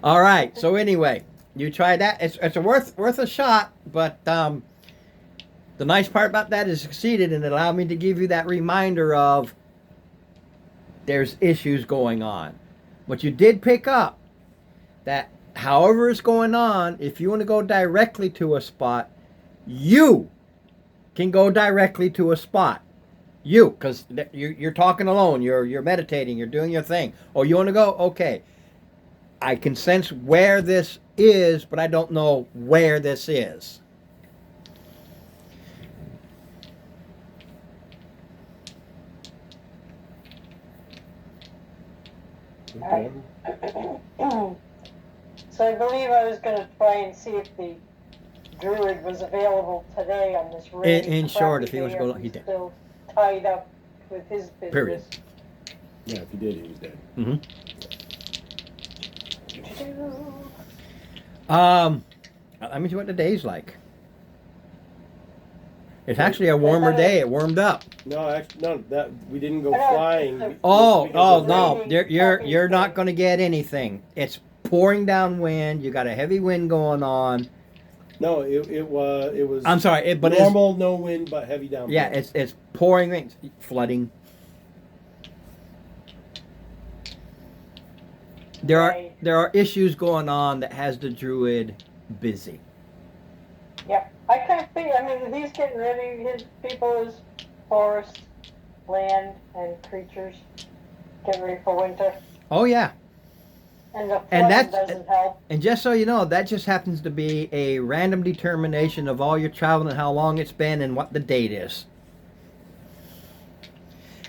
All right. So anyway, you try that. It's a worth a shot. But the nice part about that is succeeded, and it allowed me to give you that reminder of there's issues going on. But you did pick up that however it's going on, if you want to go directly to a spot, you can go directly to a spot. You, because you're talking alone, you're meditating, you're doing your thing. Oh, you want to go? Okay. I can sense where this is, but I don't know where this is. Okay. So I believe I was going to try and see if the druid was available today on this really In short, crappy if he wants to day, go, or he he's did. still tied up with his business. Period. Yeah, if he did, he was dead. Mm-hmm. Let me see what the day's like. It's actually a warmer day. It warmed up. No, actually, no. That we didn't go I know, flying. it's Oh, because of no! rain. You're not going to get anything. It's pouring down wind. You got a heavy wind going on. No, it was. I'm sorry, but normal, no wind, but heavy downpour. yeah, it's pouring rain, flooding. Right. There are issues going on that has the druid busy. Yep. I can't see. I mean, he's getting ready. His people is forest, land, and creatures getting ready for winter. Oh yeah, And the And flooding that's- doesn't help. and just so you know, that just happens to be a random determination of all your travel and how long it's been and what the date is.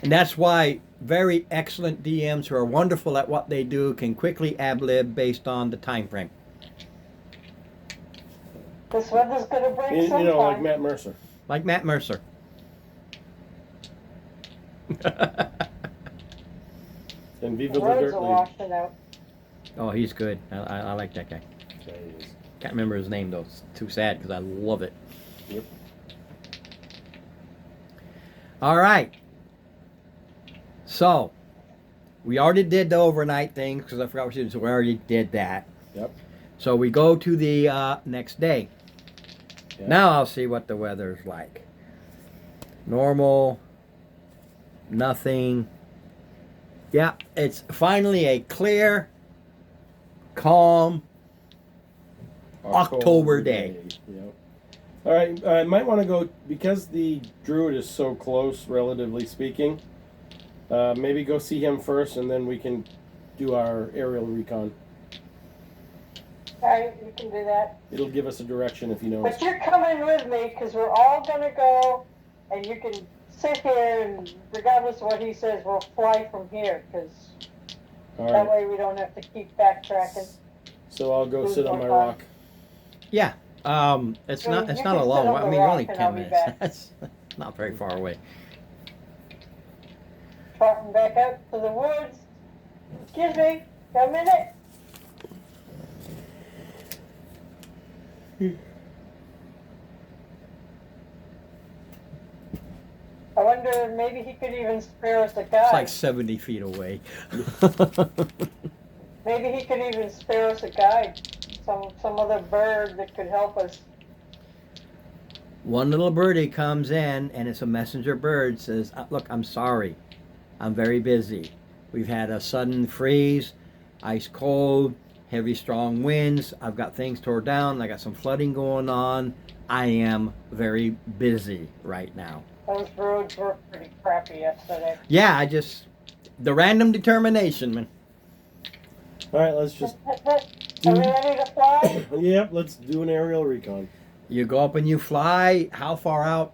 And that's why very excellent DMs who are wonderful at what they do can quickly ad-lib based on the time frame. This weather's going to break You sometime. know, like Matt Mercer. Like Matt Mercer. And Viva The the roads Dirt are Lady. washing out. Oh, he's good. I like that guy. Yeah, he is. Can't remember his name though. It's too sad because I love it. Yep. All right. So, we already did the overnight thing because I forgot what you did. So we already did that. Yep. So we go to the next day. Yeah. Now I'll see what the weather's like. Normal. Nothing. Yeah, it's finally a clear, calm October day. Yep. All right, I might want to go because the druid is so close, relatively speaking. Maybe go see him first, and then we can do our aerial recon. All right, you can do that. It'll give us a direction if he knows. But you're coming with me because we're all going to go, and you can sit here, and regardless of what he says, we'll fly from here because All that right. way we don't have to keep backtracking. So I'll go sit on my rock. Yeah. It's Well, not. It's you not can a long. sit on I the mean, you're rock only and 10 I'll be minutes. back. That's not very far away. Trotting back out to the woods. Excuse me, got a minute? I wonder if maybe he could even spare us a guide. It's like 70 feet away. Maybe he could even spare us a guide. Some other bird that could help us. One little birdie comes in, and it's a messenger bird. Says, "Look, I'm sorry. I'm very busy. We've had a sudden freeze, ice cold, heavy strong winds. I've got things tore down. I got some flooding going on. I am very busy right now." Those roads were pretty crappy yesterday. Yeah, the random determination, man. All right, let's just. Are we ready to fly? Yep, let's do an aerial recon. You go up and you fly. How far out?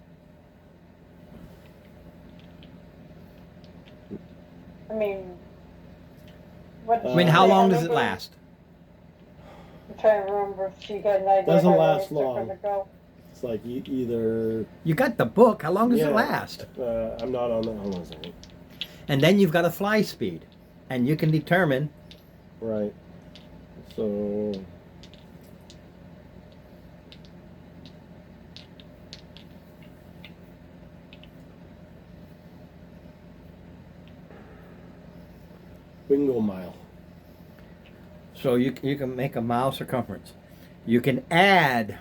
I mean, what? I I mean, how long does it maybe- last? I'm trying to remember if she had an idea Doesn't how long last it took her long. to go. It's like either. You got the book. How long does it last? I'm not on that. Hold on a second. And then you've got a fly speed, and you can determine. Right. So. Bingo mile. So you can make a mile circumference. You can add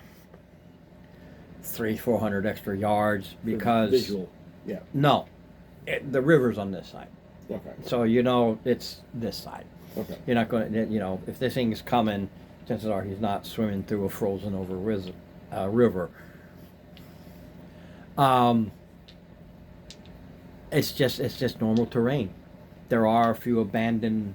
300-400 extra yards because Visual. Yeah. no, the river's on this side. Okay. So you know it's this side. Okay. You're not going to, you know, if this thing's coming, chances are he's not swimming through a frozen over river. It's just normal terrain. There are a few abandoned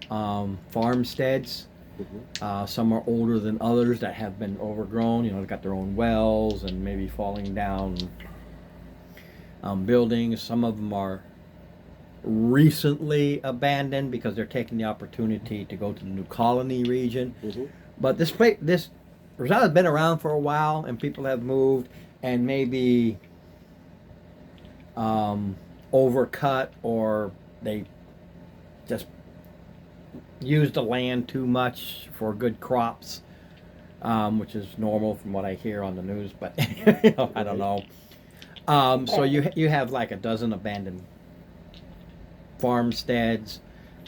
farmsteads. Mm-hmm. Some are older than others that have been overgrown. You know, they've got their own wells and maybe falling down buildings. Some of them are recently abandoned because they're taking the opportunity to go to the New Colony region. Mm-hmm. But this Rosado has been around for a while, and people have moved and maybe overcut, or they just use the land too much for good crops, which is normal from what I hear on the news, but you know, I don't know. So you have like a dozen abandoned farmsteads,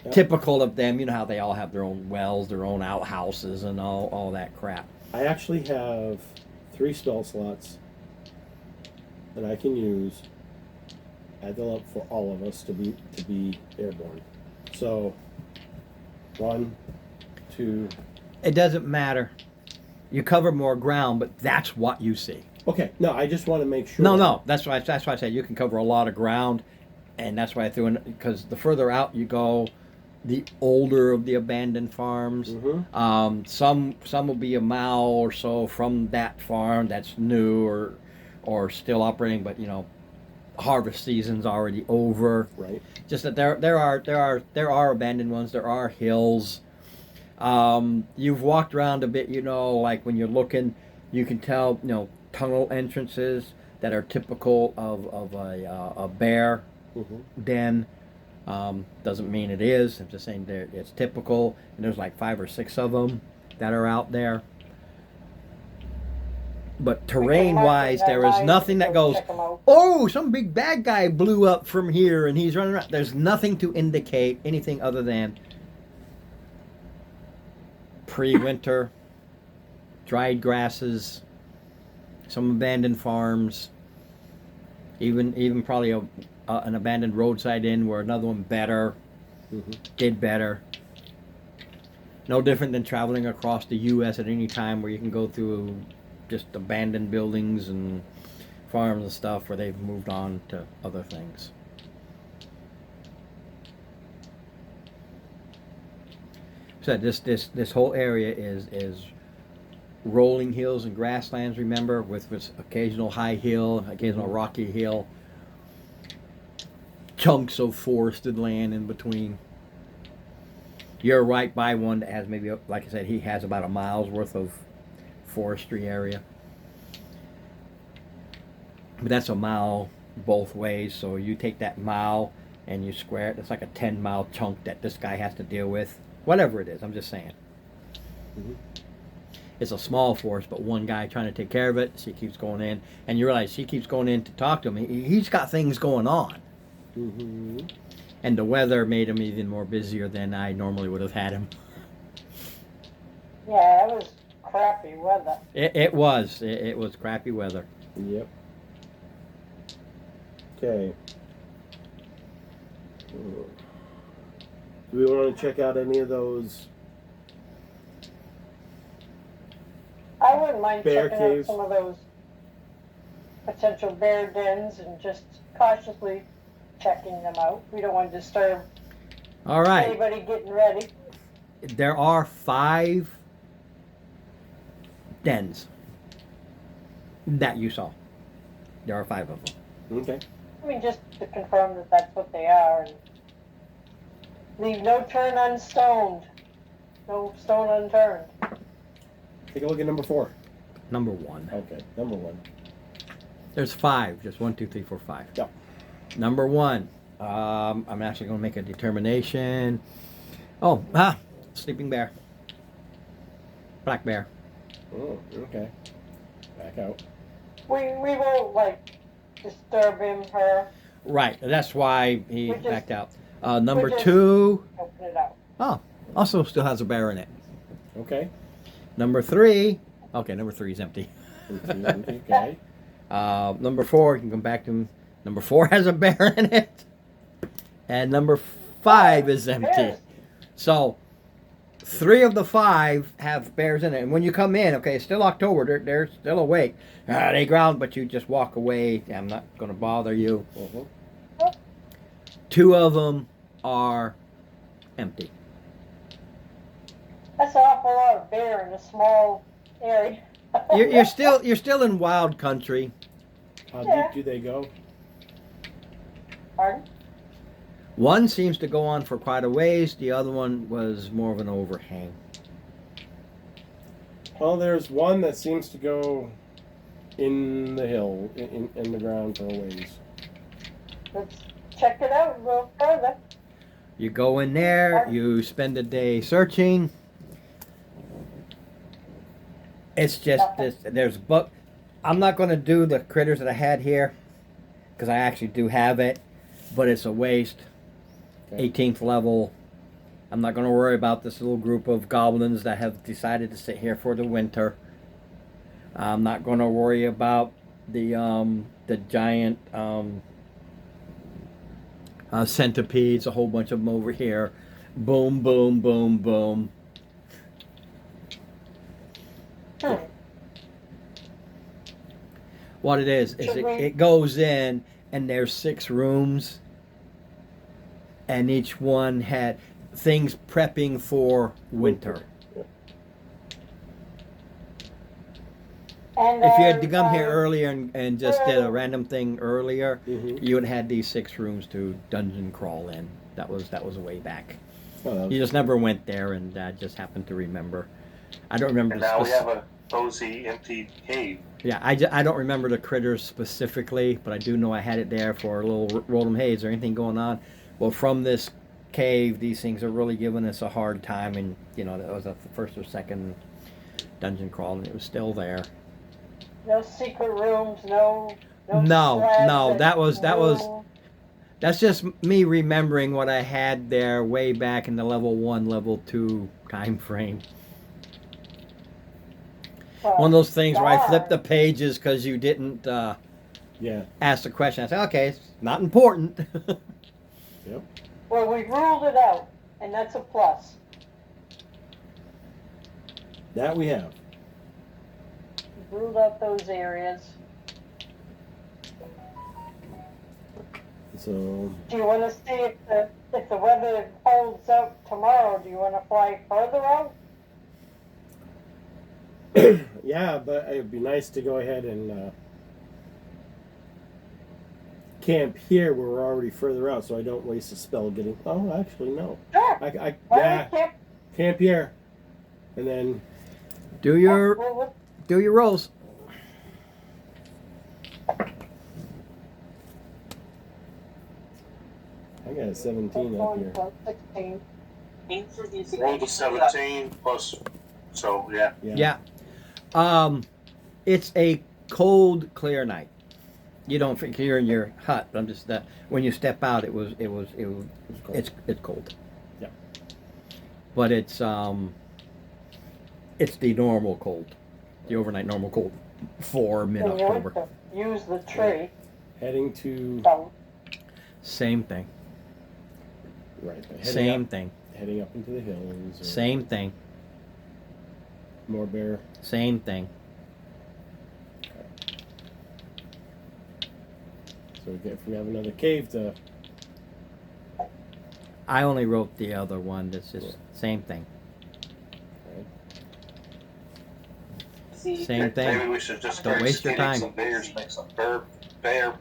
Yep. typical of them. You know how they all have their own wells, their own outhouses, and all that crap. I actually have 3 spell slots that I can use. Add them up for all of us to be airborne. So 1, 2. It doesn't matter. You cover more ground, but that's what you see. Okay. No, I just want to make sure. No, that's why I said you can cover a lot of ground, and that's why I threw in, because the further out you go, the older of the abandoned farms. Mm-hmm. Some will be a mile or so from that farm that's new or still operating, but you know, harvest season's already over. Right. Just that there are abandoned ones. There are hills. You've walked around a bit, you know, like when you're looking, you can tell, you know, tunnel entrances that are typical of a bear Mm-hmm. den. Doesn't mean it is. I'm just saying it's typical, and there's like 5 or 6 of them that are out there. But terrain-wise, there is nothing that goes, oh, some big bad guy blew up from here and he's running around. There's nothing to indicate anything other than pre-winter, dried grasses, some abandoned farms, even probably an abandoned roadside inn where another one Mm-hmm. did better. No different than traveling across the U.S. at any time where you can go through just abandoned buildings and farms and stuff where they've moved on to other things. So this whole area is rolling hills and grasslands, remember, with occasional high hill, occasional rocky hill, chunks of forested land in between. You're right by one that has maybe, like I said, he has about a mile's worth of forestry area. But that's a mile both ways, so you take that mile and you square it. It's like a 10-mile chunk that this guy has to deal with. Whatever it is, I'm just saying. Mm-hmm. It's a small force, but one guy trying to take care of it. She keeps going in, and you realize she keeps going in to talk to him. He's got things going on. Mm-hmm. And the weather made him even more busier than I normally would have had him. Yeah, it was crappy weather. It was crappy weather. Yep. Okay. Do we want to check out any of those? I wouldn't mind Bear checking out caves. some of those potential bear dens and just cautiously checking them out. We don't want to disturb All right. anybody getting ready. There are 5 dens that you saw. There are 5 of them. Okay. I mean, just to confirm that that's what they are. And leave no turn unstoned. No stone unturned. Take a look at number 4. Number 1. Okay, number 1. There's 5. Just 1, 2, 3, 4, 5. Yeah. Number 1. I'm actually going to make a determination. Sleeping bear. Black bear. Oh, okay. Back out. We won't like disturb him, her, Right. That's why he We just- backed out. Number just- 2. open it out. Oh, also still has a bear in it. Okay. Number 3. Okay, number 3 is empty. Okay. Number 4, you can come back to him. Number 4 has a bear in it. And number 5 is empty. Bears. So, 3 of the 5 have bears in it. And when you come in, okay, it's still October, they're still awake. They growl, but you just walk away. I'm not going to bother you. Uh-huh. 2 of them are empty. That's an awful lot of bear in a small area. You're still in wild country. How Yeah. deep do they go? Pardon? One seems to go on for quite a ways. The other one was more of an overhang. Well, there's one that seems to go in the hill, in the ground for a ways. Let's check it out a little further. You go in there, you spend a day searching. It's just this. There's book. I'm not going to do the critters that I had here because I actually do have it, but it's a waste. Okay. 18th level. I'm not going to worry about this little group of goblins that have decided to sit here for the winter. I'm not going to worry about the giant centipedes. A whole bunch of them over here. Boom, boom, boom, boom. What it is it goes in and there's 6 rooms and each one had things prepping for winter. And If you had to come here earlier and just did a random thing earlier, Mm-hmm. you would have had these 6 rooms to dungeon crawl in. That was a way back. Oh, that was- You just never went there, and I just happened to remember. I don't remember. And the now we spec- have a cozy, empty cave. Yeah, I don't remember the critters specifically, but I do know I had it there for a little Roll'em Haze or anything going on. Well, from this cave, these things are really giving us a hard time, and that was the first or second dungeon crawl, and it was still there. no secret rooms, no. No, slabs that was- room. That's just me remembering what I had there way back in the level 1, level 2 time frame. One of those things where I flipped the pages because you didn't Yeah. ask the question. I said, okay, it's not important. Yep. Well, we ruled it out, and that's a plus. That we have. We ruled out those areas. So Do you want to see if the weather holds up tomorrow? Do you want to fly further out? yeah, but it'd be nice to go ahead and camp here where we're already further out, so I don't waste a spell getting. Oh, actually, no. Sure. I Why yeah, don't camp here, and then do your rolls. I got a 17 up here. 16. Roll the 17 plus, so yeah. Yeah. It's a cold, clear night. You don't think you're in your hut. I'm just that when you step out, it was cold. it's cold. Yeah. But it's the normal cold, the overnight normal cold for mid-October. Use the tree. Heading to So, Same thing. right. Heading Same up, thing. heading up into the hills. Or Same thing. More bear. Same thing. So if we have another cave to. I only wrote the other one. That's just same thing. Same Maybe thing. we should just Don't start waste your skinning time. some bears, make some bear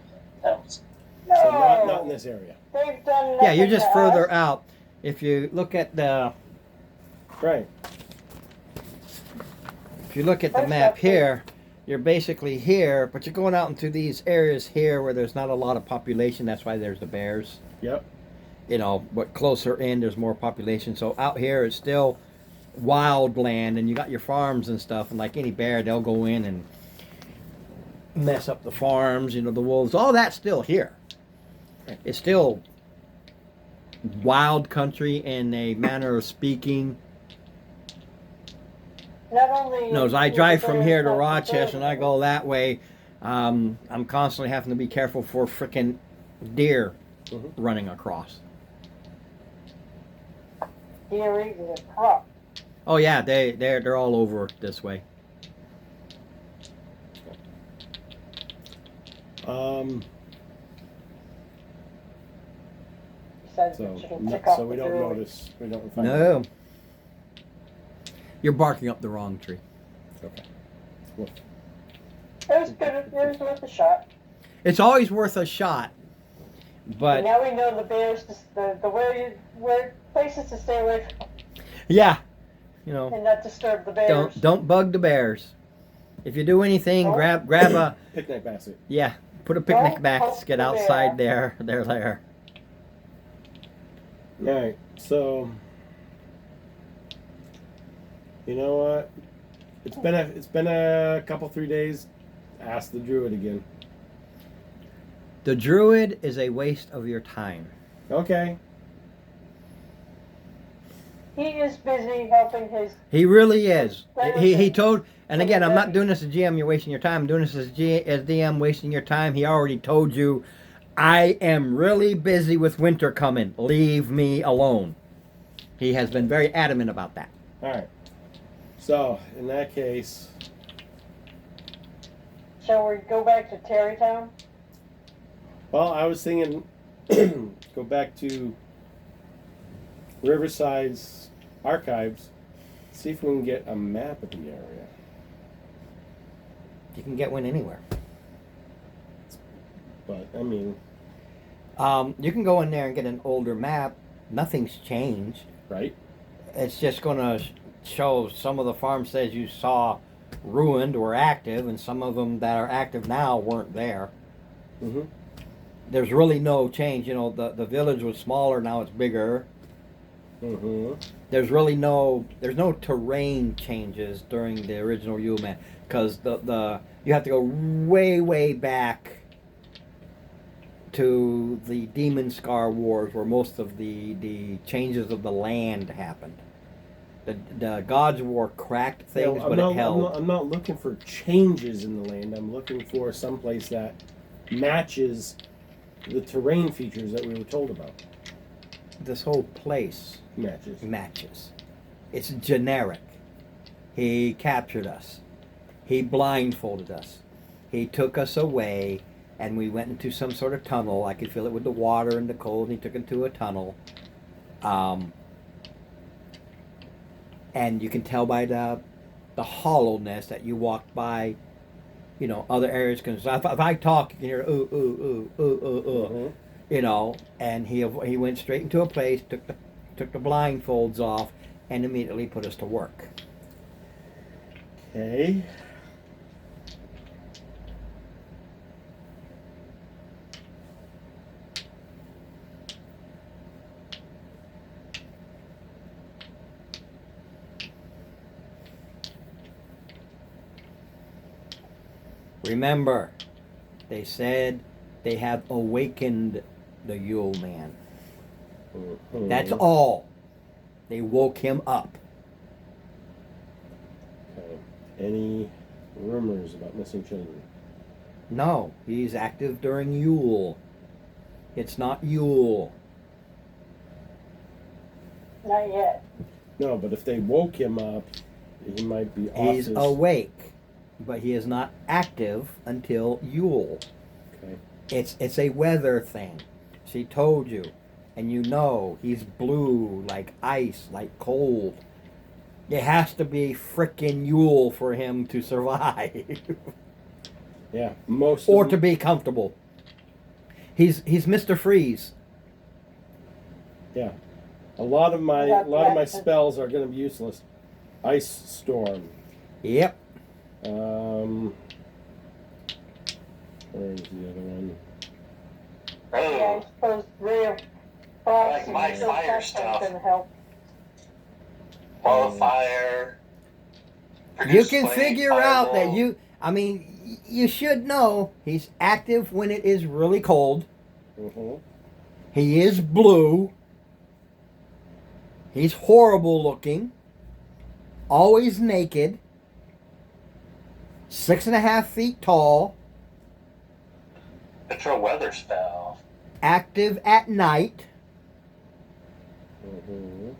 pelts. no, So not in this area. they've done Yeah, you're nothing just to further us. out. If you look at the Right. if you look at the First map off, here, you're basically here, but you're going out into these areas here where there's not a lot of population. That's why there's the bears. Yep. You know, but closer in, there's more population. So out here, it's still wild land, and you got your farms and stuff. And like any bear, they'll go in and mess up the farms. You know, the wolves. All that's still here. It's still wild country in a manner of speaking. Not only. No, as I is the drive from bear here to not Rochester and I disturbing, go that way, I'm constantly having to be careful for frickin' deer Mhm. running across. Deer eating the crop. Oh yeah, they're all over this way. Besides, So which it'll tick off we the don't druid. notice. We don't find No, you're barking up the wrong tree. Okay. Well, It was good. It was worth a shot. It's always worth a shot, but Now we know the bears, the where places to stay away from yeah, you know, and not disturb the bears. don't bug the bears. If you do anything, grab a picnic basket. yeah, put a picnic Don't basket poke the outside there. They're there. All right. So, you know what? It's been a couple 3 days. Ask the druid again. The druid is a waste of your time. Okay. He is busy helping his. He really is. That He was- told, and again, I'm not doing this as GM. You're wasting your time. I'm doing this as DM, wasting your time. He already told you, I am really busy with winter coming. Leave me alone. He has been very adamant about that. All right. So in that case, Shall we go back to Terrytown? well, I was thinking go back to Riverside's archives, see if we can get a map of the area. You can get one anywhere. But I mean, You can go in there and get an older map. Nothing's changed. right? It's just going to show some of the farmsteads you saw ruined were active, and some of them that are active now weren't there. Mm-hmm. There's really no change. You know, the village was smaller, now it's bigger. Mm-hmm. There's no terrain changes during the original Yule Man, because the you have to go way back to the Demon Scar Wars, where most of the changes of the land happened. The Gods War cracked things, but it held. I'm not looking for changes in the land. I'm looking for someplace that matches the terrain features that we were told about. This whole place Matches. matches. It's generic. He captured us. He blindfolded us. He took us away, and we went into some sort of tunnel. I could feel it with the water and the cold. And he took into a tunnel. And you can tell by the hollowness that you walk by, you know, other areas. Because if I talk, you can hear ooh ooh ooh ooh ooh ooh, Mhm. you know. And he went straight into a place, took the blindfolds off, and immediately put us to work. Okay. Remember, they said they have awakened the Yule Man. Mhm. That's all. They woke him up. Okay. Any rumors about missing children? No, he's active during Yule. It's not Yule. Not yet. No, but if they woke him up, he might be off He's his... awake, but he is not active until Yule. Okay. It's a weather thing. She told you, and you know he's blue like ice, like cold. It has to be frickin' Yule for him to survive, Yeah, most or of to be comfortable. He's Mr. Freeze. Yeah. A lot of my Yeah, spells are going to be useless. Ice storm. Yep, Where's the other one? Yeah, I Oh, suppose Ray of Frost like and my Silk fire Touch stuff. can help. ball of fire. You produce can flame, figure out that fireball. you should know he's active when it is really cold. Mm-hmm. He is blue. He's horrible looking. Always naked. 6.5 feet tall. Control weather spell. Active at night. Mm-hmm.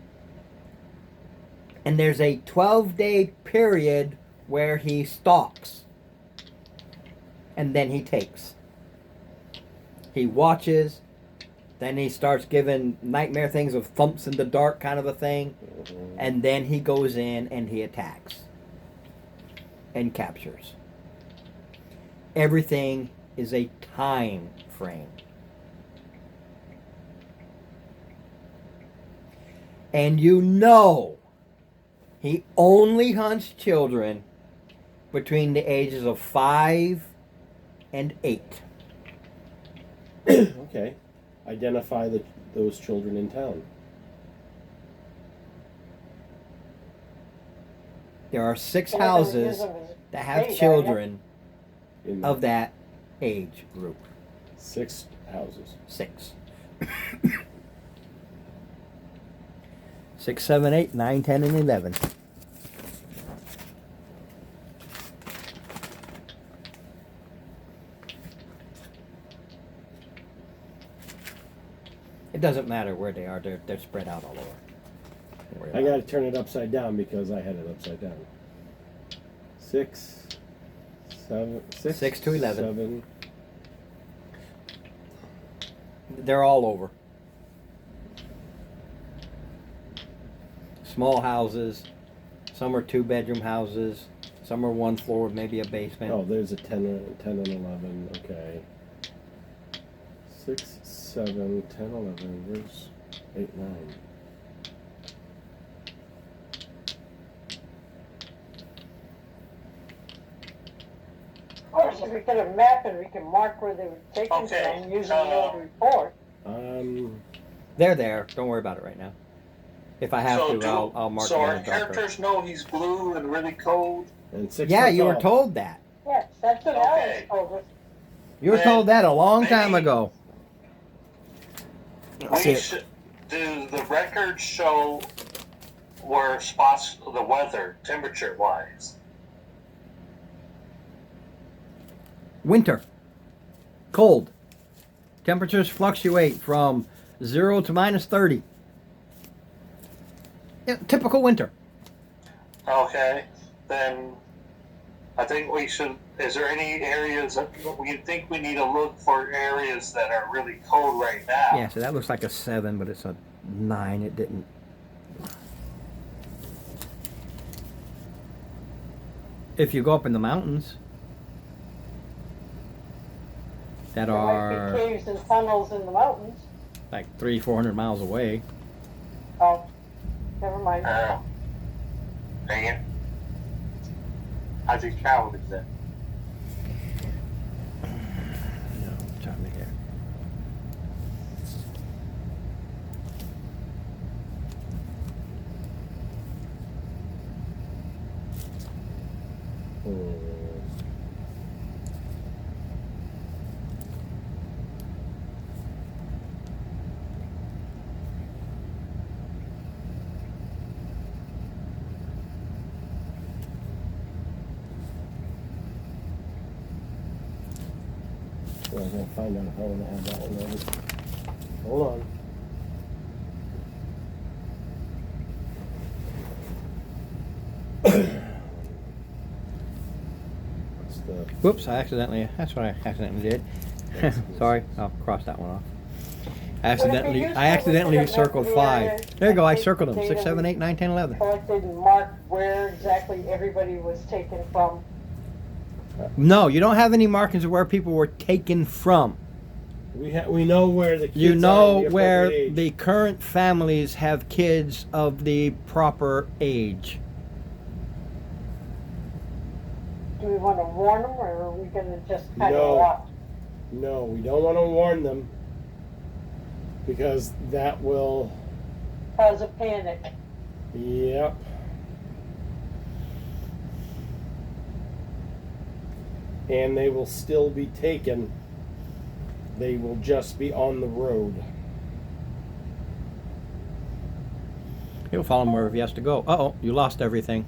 And there's a 12-day period where he stalks. And then he takes. He watches. Then he starts giving nightmare things of thumps in the dark kind of a thing. Mm-hmm. And then he goes in and he attacks. And captures. Everything is a time frame. And you know he only hunts children between the ages of 5 and 8. Okay. Identify those children in town. There are 6 We're not gonna use houses them as that have bait, children In of that age group. 6 houses. 6. 6, 7, 8, 9, 10, and 11. It doesn't matter where they are, they're spread out all over. Don't worry I about got to turn it upside down because I had it upside down. 6, 7, 6, 6 to 11. 7. They're all over. Small houses. Some are 2-bedroom houses. Some are 1 floor with maybe a basement. Oh, there's a 10 and 11. Okay. 6, 7, 10, 11. Where's 8, 9? Of course, if we get a map and we can mark where they were taken Okay, from using the old report. They're there. Don't worry about it right now. If I have So to, I'll mark so it our in the darker. characters know he's blue and really cold. And 6 Yeah, foot you were tall. told that. Yes, that's what Okay. Alex told us. You were Then told that a long time maybe- ago. See We it. should, do the records show where spots the weather, temperature wise? Winter. Cold. Temperatures fluctuate from 0 to minus 30. Yeah, typical winter. Okay, then I think we should. Is there any areas that you think we need to look for areas that are really cold right now? Yeah, so that looks like a 7, but it's a 9. It didn't. If you go up in the mountains that There might are be caves and tunnels in the mountains. like 300-400 miles away, Oh, never mind. Dang it. How'd you travel to that? no, time to hear. Well, I'm gonna find out how I have that one ready. Hold on. What's the Whoops! That's what I accidentally did. Sorry, I'll cross that one off. I accidentally circled 5. There you go. I circled them. 6, 7, 8, 9, 10, 11. Collected and marked where exactly everybody was taken from. No, you don't have any markings of where people were taken from. we know where the kids You are know of the where appropriate age. the current families have kids of the proper age. Do we want to warn them, or are we going to just kind No. of watch? No, we don't want to warn them because that will. Cause a panic? Yep. And they will still be taken. They will just be on the road. He'll follow him wherever he has to go. Uh-oh, you lost everything.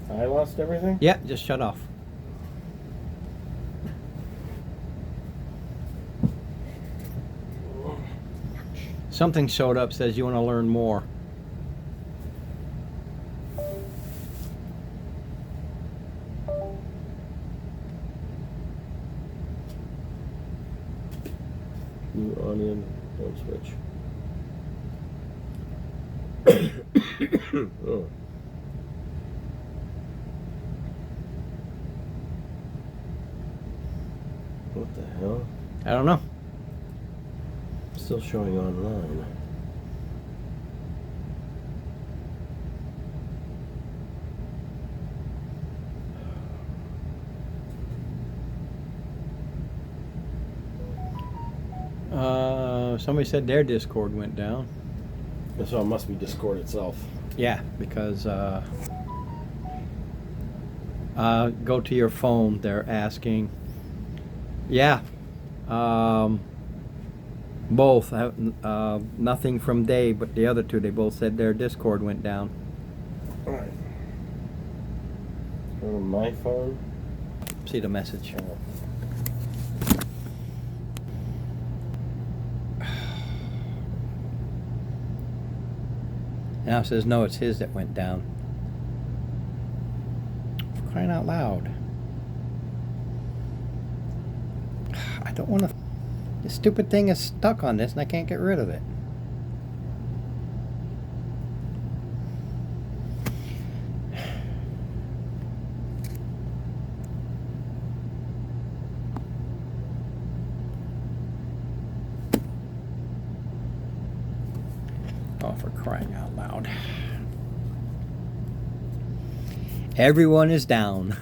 I lost everything? Yeah, just shut off. Something showed up, says you want to learn more. New onion, don't switch. Oh. What the hell? I don't know. Still showing online. Somebody said their Discord went down. So it must be Discord itself. Yeah, because go to your phone. They're asking. Yeah, both. Nothing from Dave, but the other two. They both said their Discord went down. Alright. Go to my phone. See the message. Now it says no, it's his that went down. For crying out loud. I don't want to. This stupid thing is stuck on this and I can't get rid of it. Oh, for crying out loud. Everyone is down.